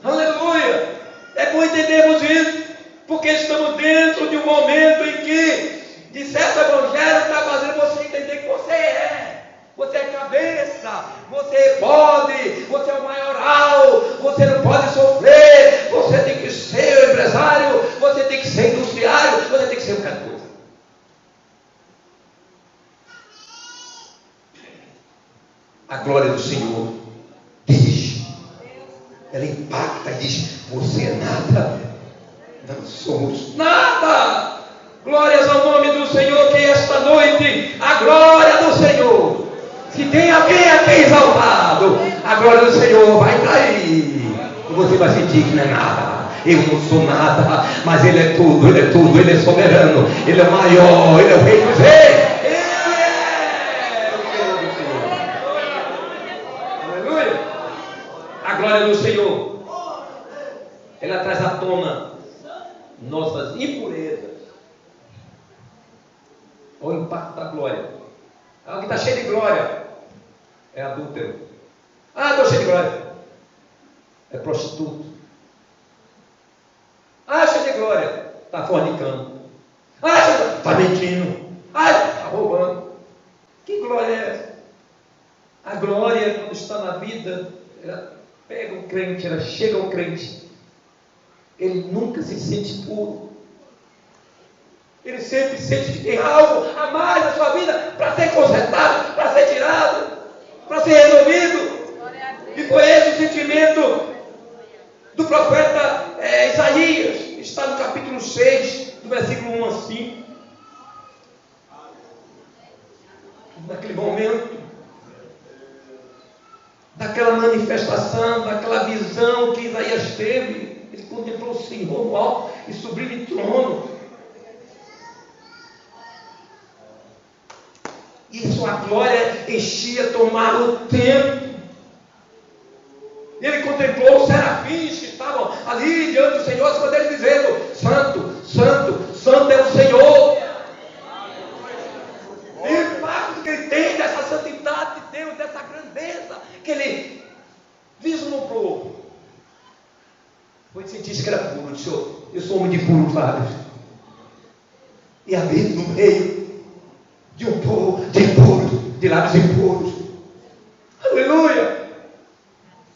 Aleluia! É bom entendermos isso, porque estamos dentro de um momento em que, de certo, evangelho está fazendo você entender que você é. Você é cabeça, você pode, você é o maioral, você não pode sofrer, você tem que ser o empresário, você tem que ser industriário, você tem que ser um cada coisa. A glória do Senhor diz, ela impacta e diz: você é nada, não somos nada. Glórias ao nome do Senhor, que esta noite a glória do Senhor, se tem alguém aqui exaltado, a glória do Senhor vai cair. E você vai sentir que não é nada. Eu não sou nada, mas Ele é tudo, Ele é tudo, Ele é soberano, Ele é maior, Ele é o Rei dos Reis. Ele é o Rei do Senhor. Aleluia. A glória do Senhor, ela traz à tona nossas impurezas. Olha o impacto da glória. Alguém está cheio de glória, é adúltero. Ah, estou cheio de glória, é prostituto. Ah, cheio de glória, está fornicando. Ah, está mentindo. Ah, está roubando. Que glória é essa? A glória, quando está na vida, ela pega o crente, ela chega ao crente, ele nunca se sente puro. Ele sempre sente que tem algo a mais na sua vida para ser consertado, para ser tirado, para ser resolvido. E foi esse o sentimento do profeta Isaías. Está no capítulo 6, do versículo 1 a 5. Naquele momento da daquela manifestação, daquela visão que Isaías teve. Ele contemplou o Senhor no alto e sublime trono. E sua glória enchia, tomava o templo. Ele contemplou os serafins que estavam ali diante do Senhor, quando ele dizendo: Santo, Santo, Santo é o Senhor. E o impacto que ele tem dessa santidade de Deus, dessa grandeza que ele vislumbrou, foi de sentir que era puro. Disse: eu sou homem de puros lábios, e habito no meio de um povo de impuros, de lábios impuros. Aleluia!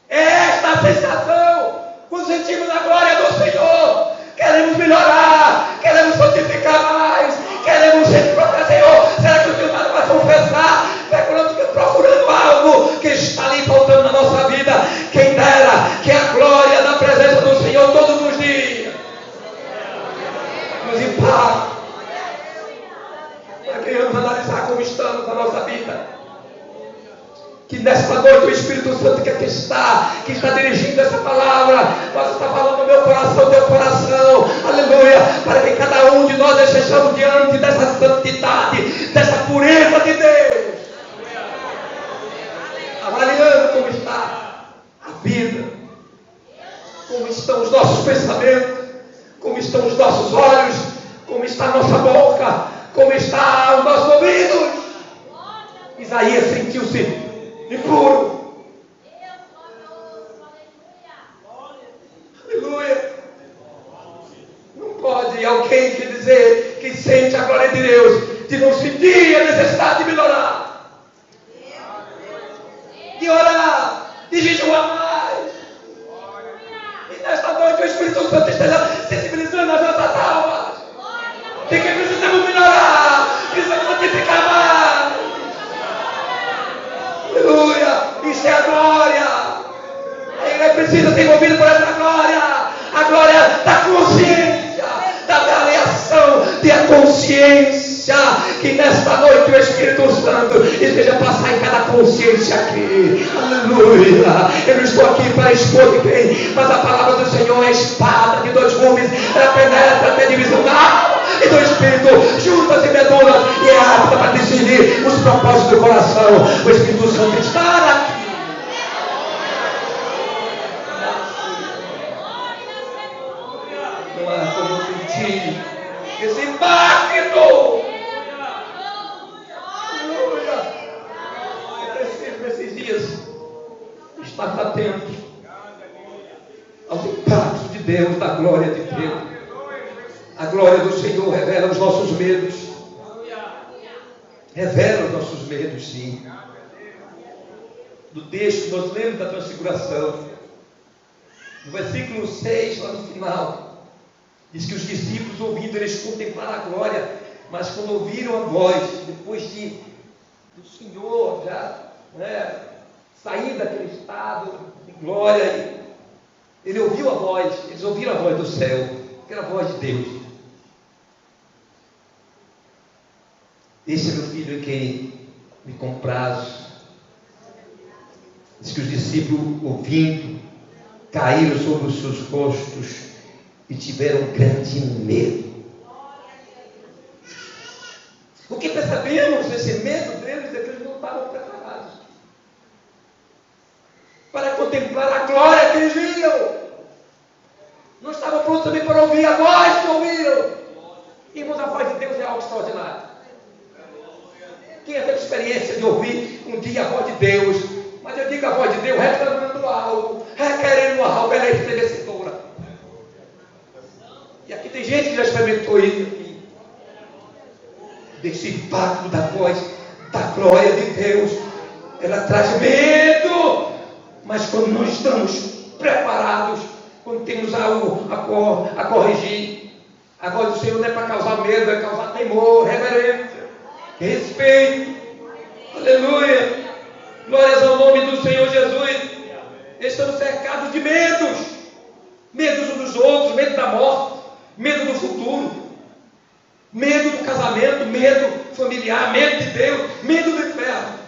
É esta a sensação quando sentimos a glória do Senhor. Queremos melhorar, queremos santificar mais, queremos sempre procurar: Senhor, será que eu tenho nada para confessar? Procurando algo que está ali faltando na nossa vida. Quem dera que a glória da presença do Senhor todos os dias nos impacte, para que venhamos analisar como estamos na nossa vida. Que nesta noite o Espírito Santo que aqui está, que está dirigindo essa palavra, nós está falando no meu coração, teu coração, aleluia, para que cada um de nós estejamos diante dessa santidade, dessa pureza de Deus, avaliando como está a vida, como estão os nossos pensamentos, como estão os nossos olhos, como está a nossa boca, como está os nossos ouvidos. Isaías sentiu-se impuro. Aleluia. Não pode alguém que dizer que sente a glória de Deus, de não sentir a necessidade de melhorar, de orar, de jejuar mais. E nesta noite o Espírito Santo esteja sensibilizando as nossas almas de que precisamos melhorar, precisamos santificar mais. Aleluia! Isso é a glória. Ele precisa ser envolvido por essa glória. A glória da consciência, da avaliação, da consciência. Que nesta noite o Espírito Santo esteja passar em cada consciência aqui. Aleluia! Eu não estou aqui para expor ninguém, mas a palavra do Senhor é espada de dois gumes. Ela penetra até a divisão da alma e do Espírito, juntas e medulas, e é apta para discernir os propósitos do coração. O Espírito Santo está aqui. Não há como sentir esse impacto. Aleluia! Nesses dias, estar atentos aos impactos de Deus, da glória de Deus. A glória do Senhor revela os nossos medos. Revela os nossos medos, sim. Do texto que nós lemos da transfiguração, no versículo 6, lá no final, diz que os discípulos, ouvindo, eles contemplaram a glória, mas quando ouviram a voz, depois do Senhor já sair daquele estado de glória, ele ouviu a voz, eles ouviram a voz do céu, que era a voz de Deus. Esse é meu filho em quem me comprazo. Diz que os discípulos, ouvindo, caíram sobre os seus rostos e tiveram grande medo. O que percebemos, esse medo deles, é que eles não estavam preparados para contemplar a glória que eles viram. Não estavam prontos também para ouvir a voz que ouviram. Irmãos, a voz de Deus é algo extraordinário. Quem teve experiência de ouvir um dia a voz de Deus, mas eu digo a voz de Deus reclamando algo, requerendo algo, ela é estremecedora. E aqui tem gente que já experimentou isso aqui. Desse impacto da voz, da glória de Deus. Ela traz medo, mas quando nós estamos preparados, quando temos algo a corrigir, a voz do Senhor não é para causar medo, é causar temor, reverência, respeito. Aleluia! Glórias ao nome do Senhor Jesus. Estamos cercados de medos. Medos uns dos outros, medo da morte, medo do futuro, medo do casamento, medo familiar, medo de Deus, medo do inferno,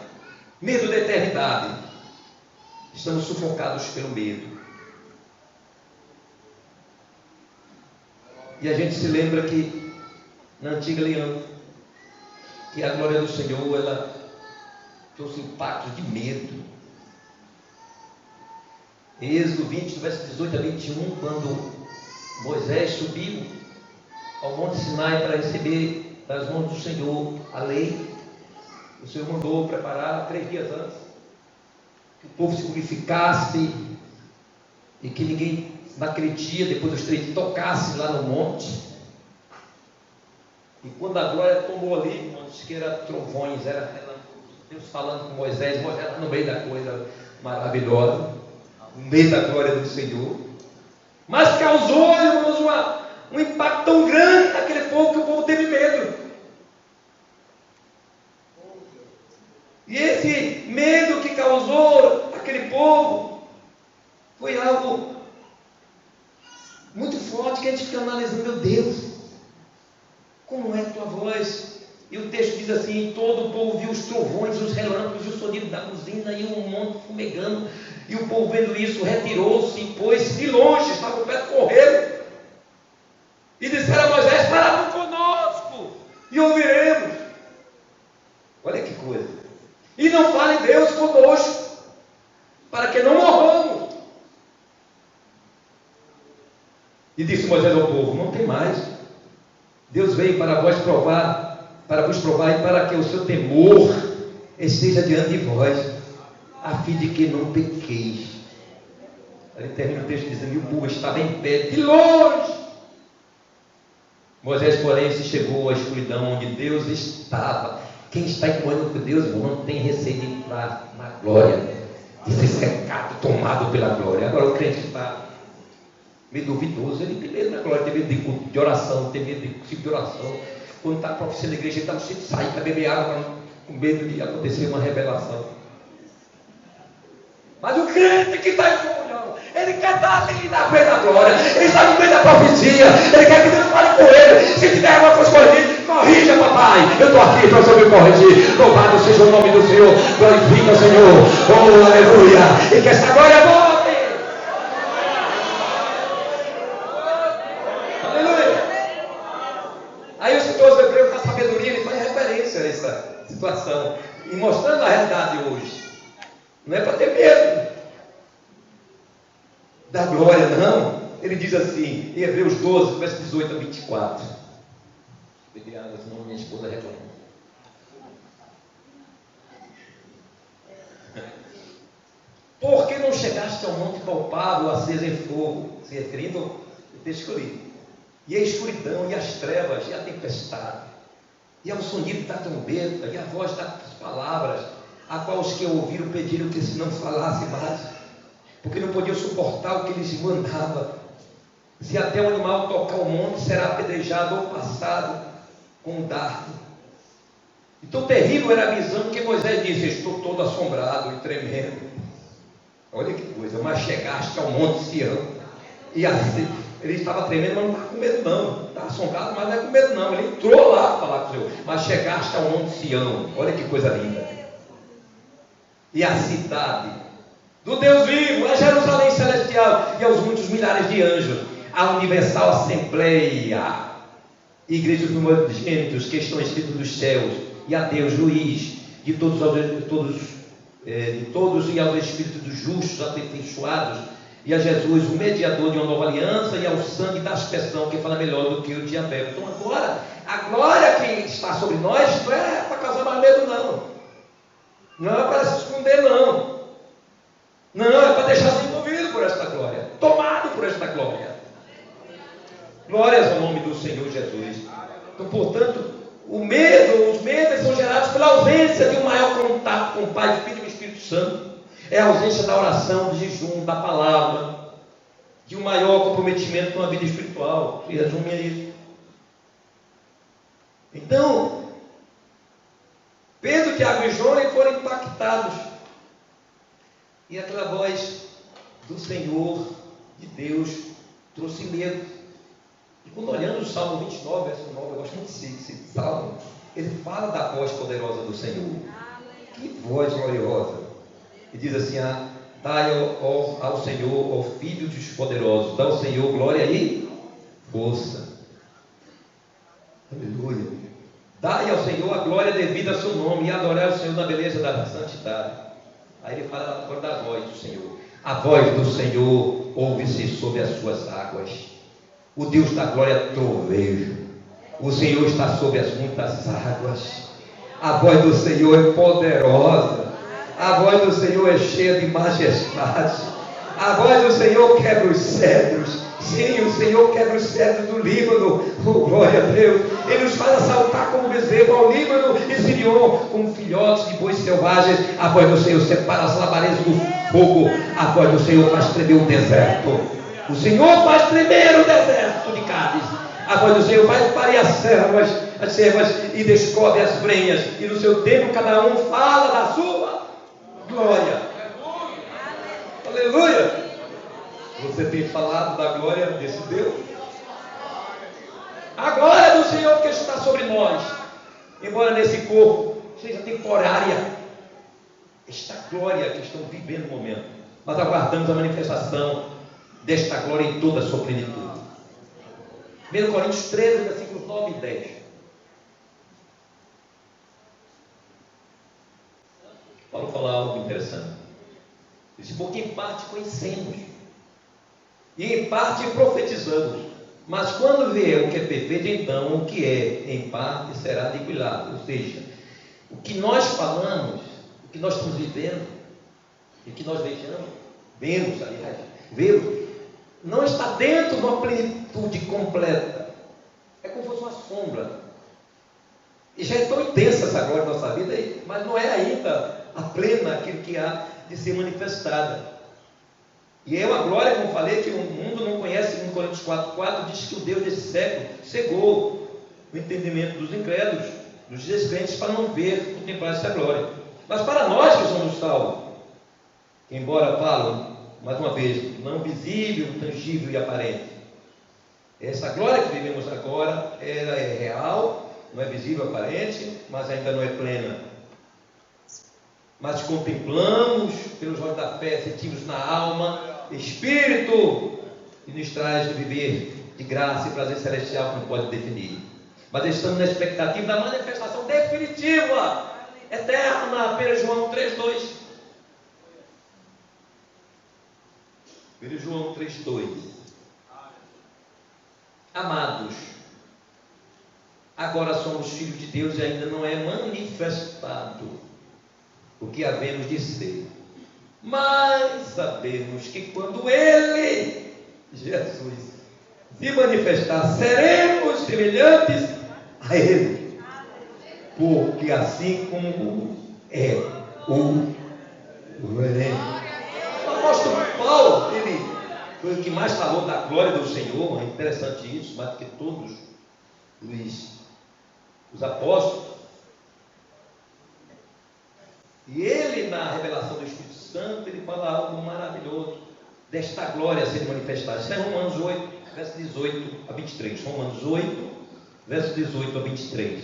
medo da eternidade. estamos sufocados pelo medo. E a gente se lembra que na antiga aliança, que a glória do Senhor, ela trouxe impactos de medo. Em Êxodo 20, verso 18 a 21, quando Moisés subiu ao Monte Sinai para receber das mãos do Senhor a lei, o Senhor mandou preparar 3 dias antes, que o povo se purificasse e que ninguém naquele dia, depois dos 3 dias, tocasse lá no monte. E quando a glória tomou ali, irmãos, que era trovões, era Deus falando com Moisés lá no meio da coisa maravilhosa, no meio da glória do Senhor, mas causou, irmãos, um impacto tão grande naquele povo que o povo teve medo. E esse medo que causou aquele povo foi algo muito forte, que a gente fica analisando. Meu Deus, como é a tua voz? E o texto diz assim: todo o povo viu os trovões, os relâmpagos, o sonido da buzina e um monte fumegando. E o povo, vendo isso, retirou-se e pôs-se de longe, estava perto, correram e disseram a Moisés: para conosco e ouviremos. Olha que coisa. E não fale Deus conosco, para que não morramos. E disse Moisés ao povo: não tem mais. Deus veio para vos provar e para que o seu temor esteja diante de vós, a fim de que não pequeis. Ele termina o texto dizendo: e o povo estava em pé de longe. Moisés, porém, se chegou à escuridão onde Deus estava. Quem está em comunhão com Deus, irmão, não tem receio de entrar na glória, de ser secado, tomado pela glória. Agora o crente que está meio duvidoso, ele tem medo da glória, tem medo de oração, tem medo de tipo de oração. Quando está professando na igreja, ele está no sítio de sair para beber água, com medo de acontecer uma revelação. Mas o crente que está em comunhão, ele quer estar ali na frente da glória, ele está no meio da profecia, ele quer que Deus fale com ele. Se tiver alguma coisa corrigir, corrija, papai. Eu estou aqui para você me corrigir. Louvado seja o nome do Senhor, glorifica o Senhor. Oh, aleluia. E que essa glória volte. Aleluia. Aí o escritor aos Hebreus, com a sabedoria, ele faz referência a essa situação e mostrando a realidade hoje. Não é para ter medo da glória, não. Ele diz assim, em Hebreus 12, verso 18 a 24. Beber água, senão minha esposa reclama. Porque não chegaste ao monte palpável, aceso em fogo, se referindo ao texto que eu li, e a escuridão, e as trevas, e a tempestade, e ao sonido da trombeta, e a voz das palavras, a qual os que ouviram pediram que se não falasse mais, porque não podiam suportar o que lhes mandava. Se até o animal tocar o monte, será apedrejado ou passado com um dardo. Então terrível era a visão que Moisés disse: estou todo assombrado e tremendo. Olha que coisa. Mas chegaste ao monte Sião, e assim, ele estava tremendo, mas não estava com medo não, estava assombrado, mas não é com medo não. Ele entrou lá para falar com o Senhor. Mas chegaste ao monte Sião, olha que coisa linda, e a cidade do Deus vivo, a Jerusalém celestial, e aos muitos milhares de anjos, a universal assembleia, igreja dos primogênitos que estão escritos dos céus, e a Deus, juiz de todos e aos espíritos dos justos aperfeiçoados, e a Jesus, o mediador de uma nova aliança, e ao sangue da aspersão, que fala melhor do que o de Abel. Então agora, a glória que está sobre nós não é para causar mais medo não. Não é para se esconder não. Não, é para deixar-se envolvido por esta glória, tomado por esta glória. Glórias ao nome do Senhor Jesus. Então, portanto, os medos são gerados pela ausência de um maior contato com o Pai, o Filho e o Espírito Santo. É a ausência da oração, do jejum, da palavra, de um maior comprometimento com a vida espiritual. Se resume a isso. Então, Pedro, Tiago e João foram impactados. E aquela voz do Senhor, de Deus, trouxe medo. E quando olhamos o Salmo 29, verso 9, eu gosto muito desse salmo, ele fala da voz poderosa do Senhor. Que voz gloriosa! E diz assim: Dai ao Senhor, ao Filho dos poderosos, dá ao Senhor glória e força. Aleluia. Dai ao Senhor a glória devida a seu nome, e adorar o Senhor na beleza da santidade. Aí ele fala agora da voz do Senhor. A voz do Senhor ouve-se sobre as suas águas. O Deus da glória troveja. O Senhor está sobre as muitas águas. A voz do Senhor é poderosa. A voz do Senhor é cheia de majestade. A voz do Senhor quebra os cedros. Sim, o Senhor quebra os cedros do Líbano. Oh, glória a Deus. Ele nos faz saltar como bezerro ao Líbano e Sirion, como filhotes de bois selvagens. A voz do Senhor separa as labaredas do fogo. A voz do Senhor faz tremer o deserto. O Senhor faz tremer o deserto de Cádiz. A voz do Senhor faz parir as servas e descobre as brenhas. E no seu tempo cada um fala da sua glória. Aleluia! Você tem falado da glória desse Deus? A glória do Senhor que está sobre nós, embora nesse corpo seja temporária, esta glória que estamos vivendo no momento, nós aguardamos a manifestação desta glória em toda a sua plenitude. 1 Coríntios 13, versículos 9 e 10. Paulo fala algo interessante. Diz: porque em parte conhecemos, e em parte profetizamos, mas quando vier o que é perfeito, então o que é em parte será aniquilado. Ou seja, o que nós falamos, o que nós estamos vivendo, e o que nós vemos, não está dentro de uma plenitude completa. É como se fosse uma sombra. E já é tão intensa essa glória da nossa vida, mas não é ainda a plena aquilo que há de ser manifestada. E é uma glória, como falei, que o mundo não conhece. Em Coríntios 4,4 diz que o Deus desse século cegou o entendimento dos incrédulos, dos descrentes, para não ver, contemplar essa glória. Mas para nós que somos salvos, embora falo, mais uma vez, não visível, tangível e aparente, essa glória que vivemos agora, ela é real, não é visível, aparente, mas ainda não é plena. Mas contemplamos pelos olhos da fé, sentimos na alma, espírito, e nos traz de viver de graça e prazer celestial que não pode definir. Mas estamos na expectativa da manifestação definitiva, eterna. 1 João 3,2. 1 João 3,2. Amados, agora somos filhos de Deus e ainda não é manifestado o que havemos de ser, mas sabemos que quando Ele, Jesus, se manifestar, seremos semelhantes a Ele, porque assim como é o veremos. O apóstolo Paulo, ele foi o que mais falou da glória do Senhor. É interessante isso, mais do que todos os apóstolos. E ele, na revelação do Espírito Santo, ele fala algo maravilhoso desta glória a ser manifestada. Isso é Romanos 8, verso 18 a 23. Romanos 8, verso 18 a 23.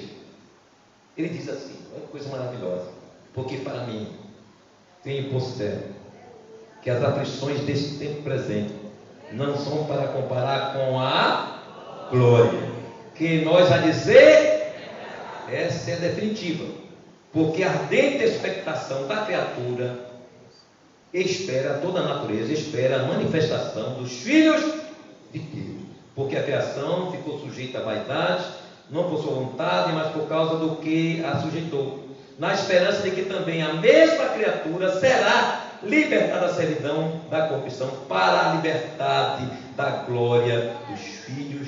Ele diz assim, olha que coisa maravilhosa: porque para mim tenho por certo que as aflições deste tempo presente não são para comparar com a glória que nós a dizer, essa é definitiva. Porque a ardente expectação da criatura espera, toda a natureza espera a manifestação dos filhos de Deus. Porque a criação ficou sujeita à vaidade, não por sua vontade, mas por causa do que a sujeitou, na esperança de que também a mesma criatura será libertada da servidão da corrupção para a liberdade da glória dos filhos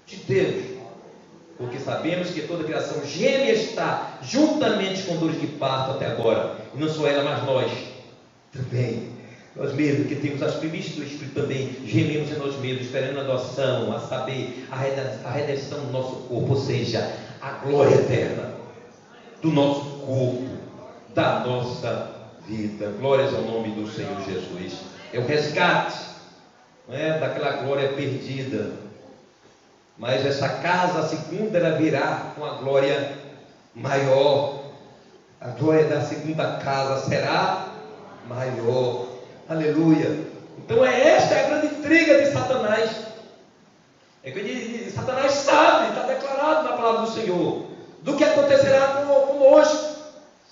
de Deus. Porque sabemos que toda a criação geme está juntamente com dores de parto até agora, e não só ela, mas nós também, nós mesmos que temos as primícias do Espírito também gememos em nós mesmos, esperando a adoção, a saber, a redenção do nosso corpo, ou seja, a glória eterna do nosso corpo, da nossa vida. Glórias ao nome do Senhor Jesus. É o resgate, não é, daquela glória perdida. Mas essa casa segunda, ela virá com a glória maior. A glória da segunda casa será maior. Aleluia. Então esta é a grande intriga de Satanás. É que Satanás sabe, está declarado na palavra do Senhor, do que acontecerá como hoje.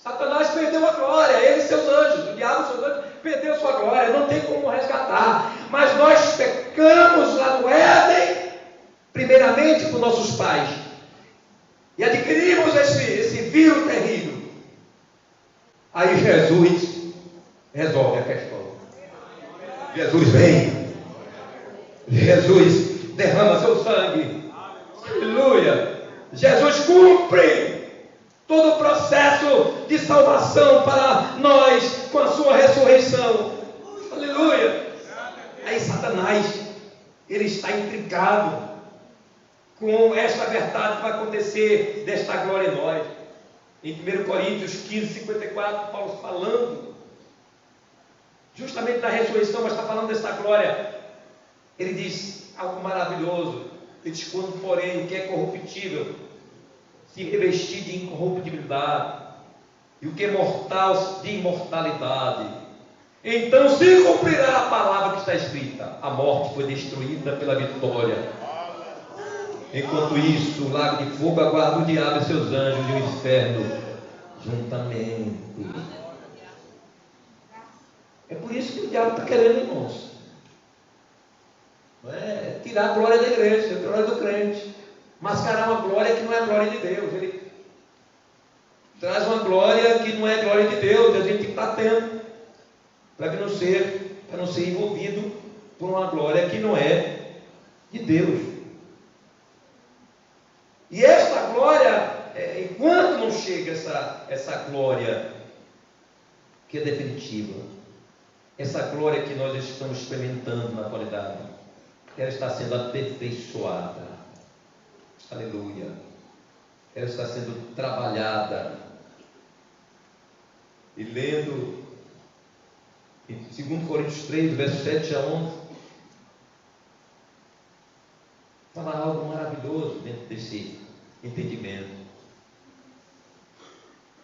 Satanás perdeu a glória, ele e seus anjos, o diabo e seus anjos perdeu sua glória, não tem como resgatar. Mas nós pecamos lá no Éden, primeiramente por nossos pais, e adquirimos esse vírus terrível. Aí Jesus resolve a questão. Jesus vem, Jesus derrama seu sangue, aleluia. Jesus cumpre todo o processo de salvação para nós com a sua ressurreição, aleluia. Aí Satanás, ele está intrigado com esta verdade que vai acontecer desta glória em nós. Em 1 Coríntios 15, 54, Paulo falando justamente da ressurreição, mas está falando dessa glória. Ele diz algo maravilhoso. Ele diz: quando porém o que é corruptível se revestir de incorruptibilidade, e o que é mortal de imortalidade, então se cumprirá a palavra que está escrita: a morte foi destruída pela vitória. Enquanto isso, o lago de fogo aguarda o diabo e seus anjos, e o inferno juntamente. É por isso que o diabo está querendo, irmãos, não é tirar a glória da igreja, a glória do crente, mascarar uma glória que não é a glória de Deus. Ele traz uma glória que não é a glória de Deus, e a gente tem que estar atento para não ser envolvido por uma glória que não é de Deus. E esta glória, enquanto não chega essa glória que é definitiva, essa glória que nós estamos experimentando na atualidade, ela está sendo aperfeiçoada, aleluia, ela está sendo trabalhada. E lendo em 2 Coríntios 3, verso 7 a 11, fala algo maravilhoso dentro desse entendimento.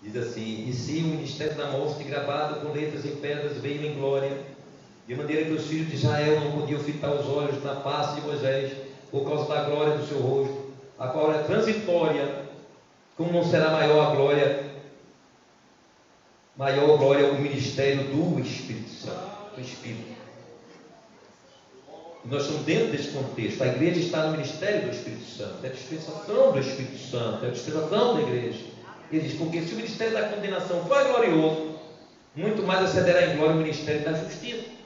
Diz assim: e se o ministério da morte, gravado com letras em pedras, veio em glória, de maneira que os filhos de Israel não podiam fitar os olhos na face de Moisés, por causa da glória do seu rosto, a qual é transitória, como não será maior glória o ministério do Espírito Santo, do Espírito. Nós estamos dentro desse contexto. A igreja está no ministério do Espírito Santo, é a dispensação do Espírito Santo, é a dispensação da igreja. Ele diz: porque se o ministério da condenação foi glorioso, muito mais excederá em glória o ministério da justiça.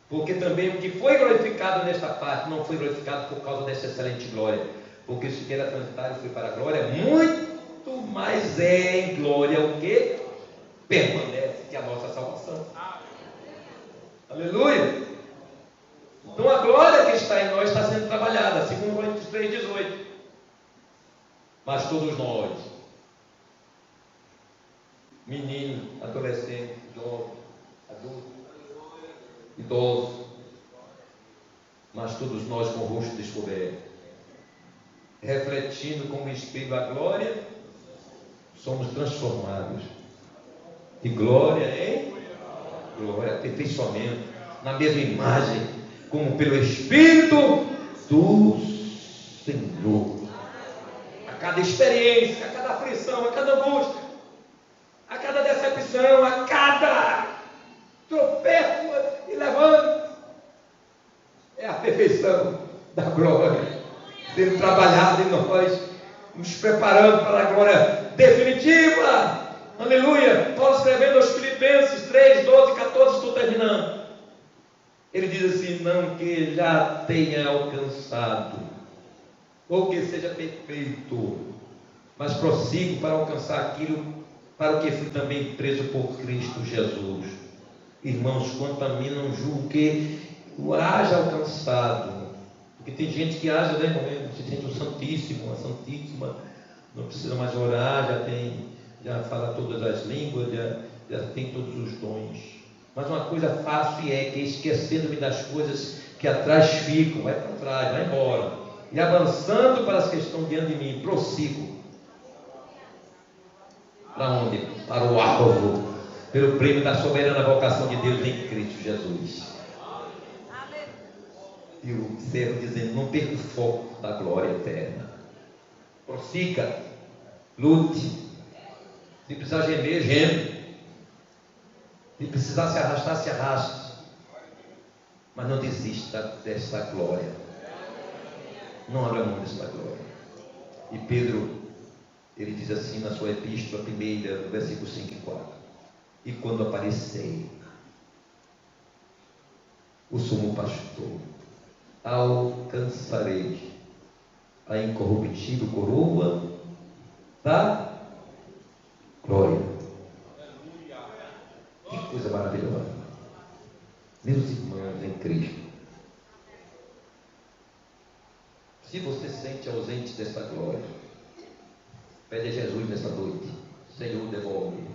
Porque também o que foi glorificado nesta parte não foi glorificado por causa dessa excelente glória, porque se que era transitário foi para a glória, muito mais é em glória o que permanece, que é a nossa salvação. Aleluia. Então a glória que está em nós está sendo trabalhada, segundo Coríntios 3,18. Mas todos nós, menino, adolescente, jovem, adulto, idoso, mas todos nós com o rosto descoberto, refletindo como espelho a glória, somos transformados de glória em glória, aperfeiçoamento, na mesma imagem, como pelo Espírito do Senhor. A cada experiência, a cada aflição, a cada angústia, a cada decepção, a cada tropeço e levando, é a perfeição da glória sendo trabalhada em nós, nos preparando para a glória definitiva. Aleluia. Paulo escrevendo aos Filipenses 3, 12, 14, estou terminando. Ele diz assim: não que já tenha alcançado, ou que seja perfeito, mas prossigo para alcançar aquilo para o que fui também preso por Cristo Jesus. Irmãos, quanto a mim, não julgo que o haja alcançado, porque tem gente que haja, né, irmão? Se sente o Santíssimo, a Santíssima, não precisa mais orar, já fala todas as línguas, já tem todos os dons. Mas uma coisa fácil é que, esquecendo-me das coisas que atrás ficam, vai para trás, vai embora, e avançando para as que estão diante de mim, prossigo. Para onde? Para o alvo, pelo prêmio da soberana vocação de Deus em Cristo Jesus. E o servo dizendo: não perca o foco da glória eterna. Prossiga, lute. Se precisar gemer, geme. Se precisar se arrastar, se arraste. Mas não desista dessa glória. Não abra mão dessa glória. E Pedro, ele diz assim na sua epístola primeira, no versículo 5 e 4: e quando aparecer o sumo pastor, alcançarei a incorruptível coroa da glória. Que coisa maravilhosa. Meus irmãos em Cristo, se você se sente ausente dessa glória, pede a Jesus nessa noite: Senhor, devolve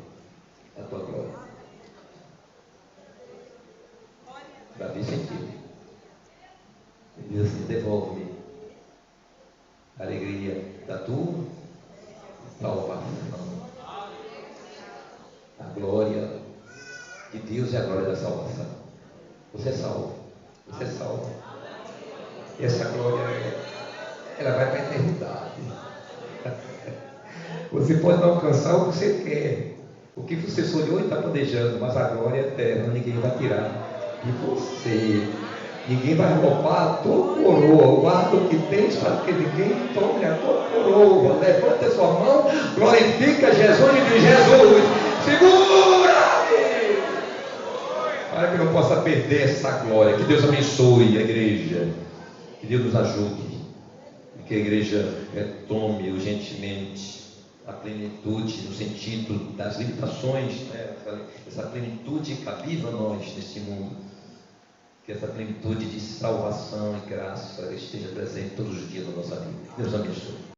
a tua glória. Davi sentiu. Ele diz assim: devolve-me a alegria da tua salvação. A glória de Deus é a glória da salvação. Você é salvo. Você é salvo. E essa glória, ela vai para a eternidade. Você pode não alcançar o que você quer, o que você sonhou e está planejando, mas a glória é eterna, ninguém vai tirar de você. Ninguém vai roubar a tua coroa. Guarda o que tens para que ninguém tome a tua coroa. Levanta a sua mão, glorifica Jesus e diz: Jesus, segura-me, para que não possa perder essa glória. Que Deus abençoe a igreja, que Deus nos ajude, e que a igreja retome urgentemente a plenitude, no sentido das limitações, né? Essa plenitude cabível a nós nesse mundo. Que essa plenitude de salvação e graça esteja presente todos os dias da nossa vida. Deus abençoe.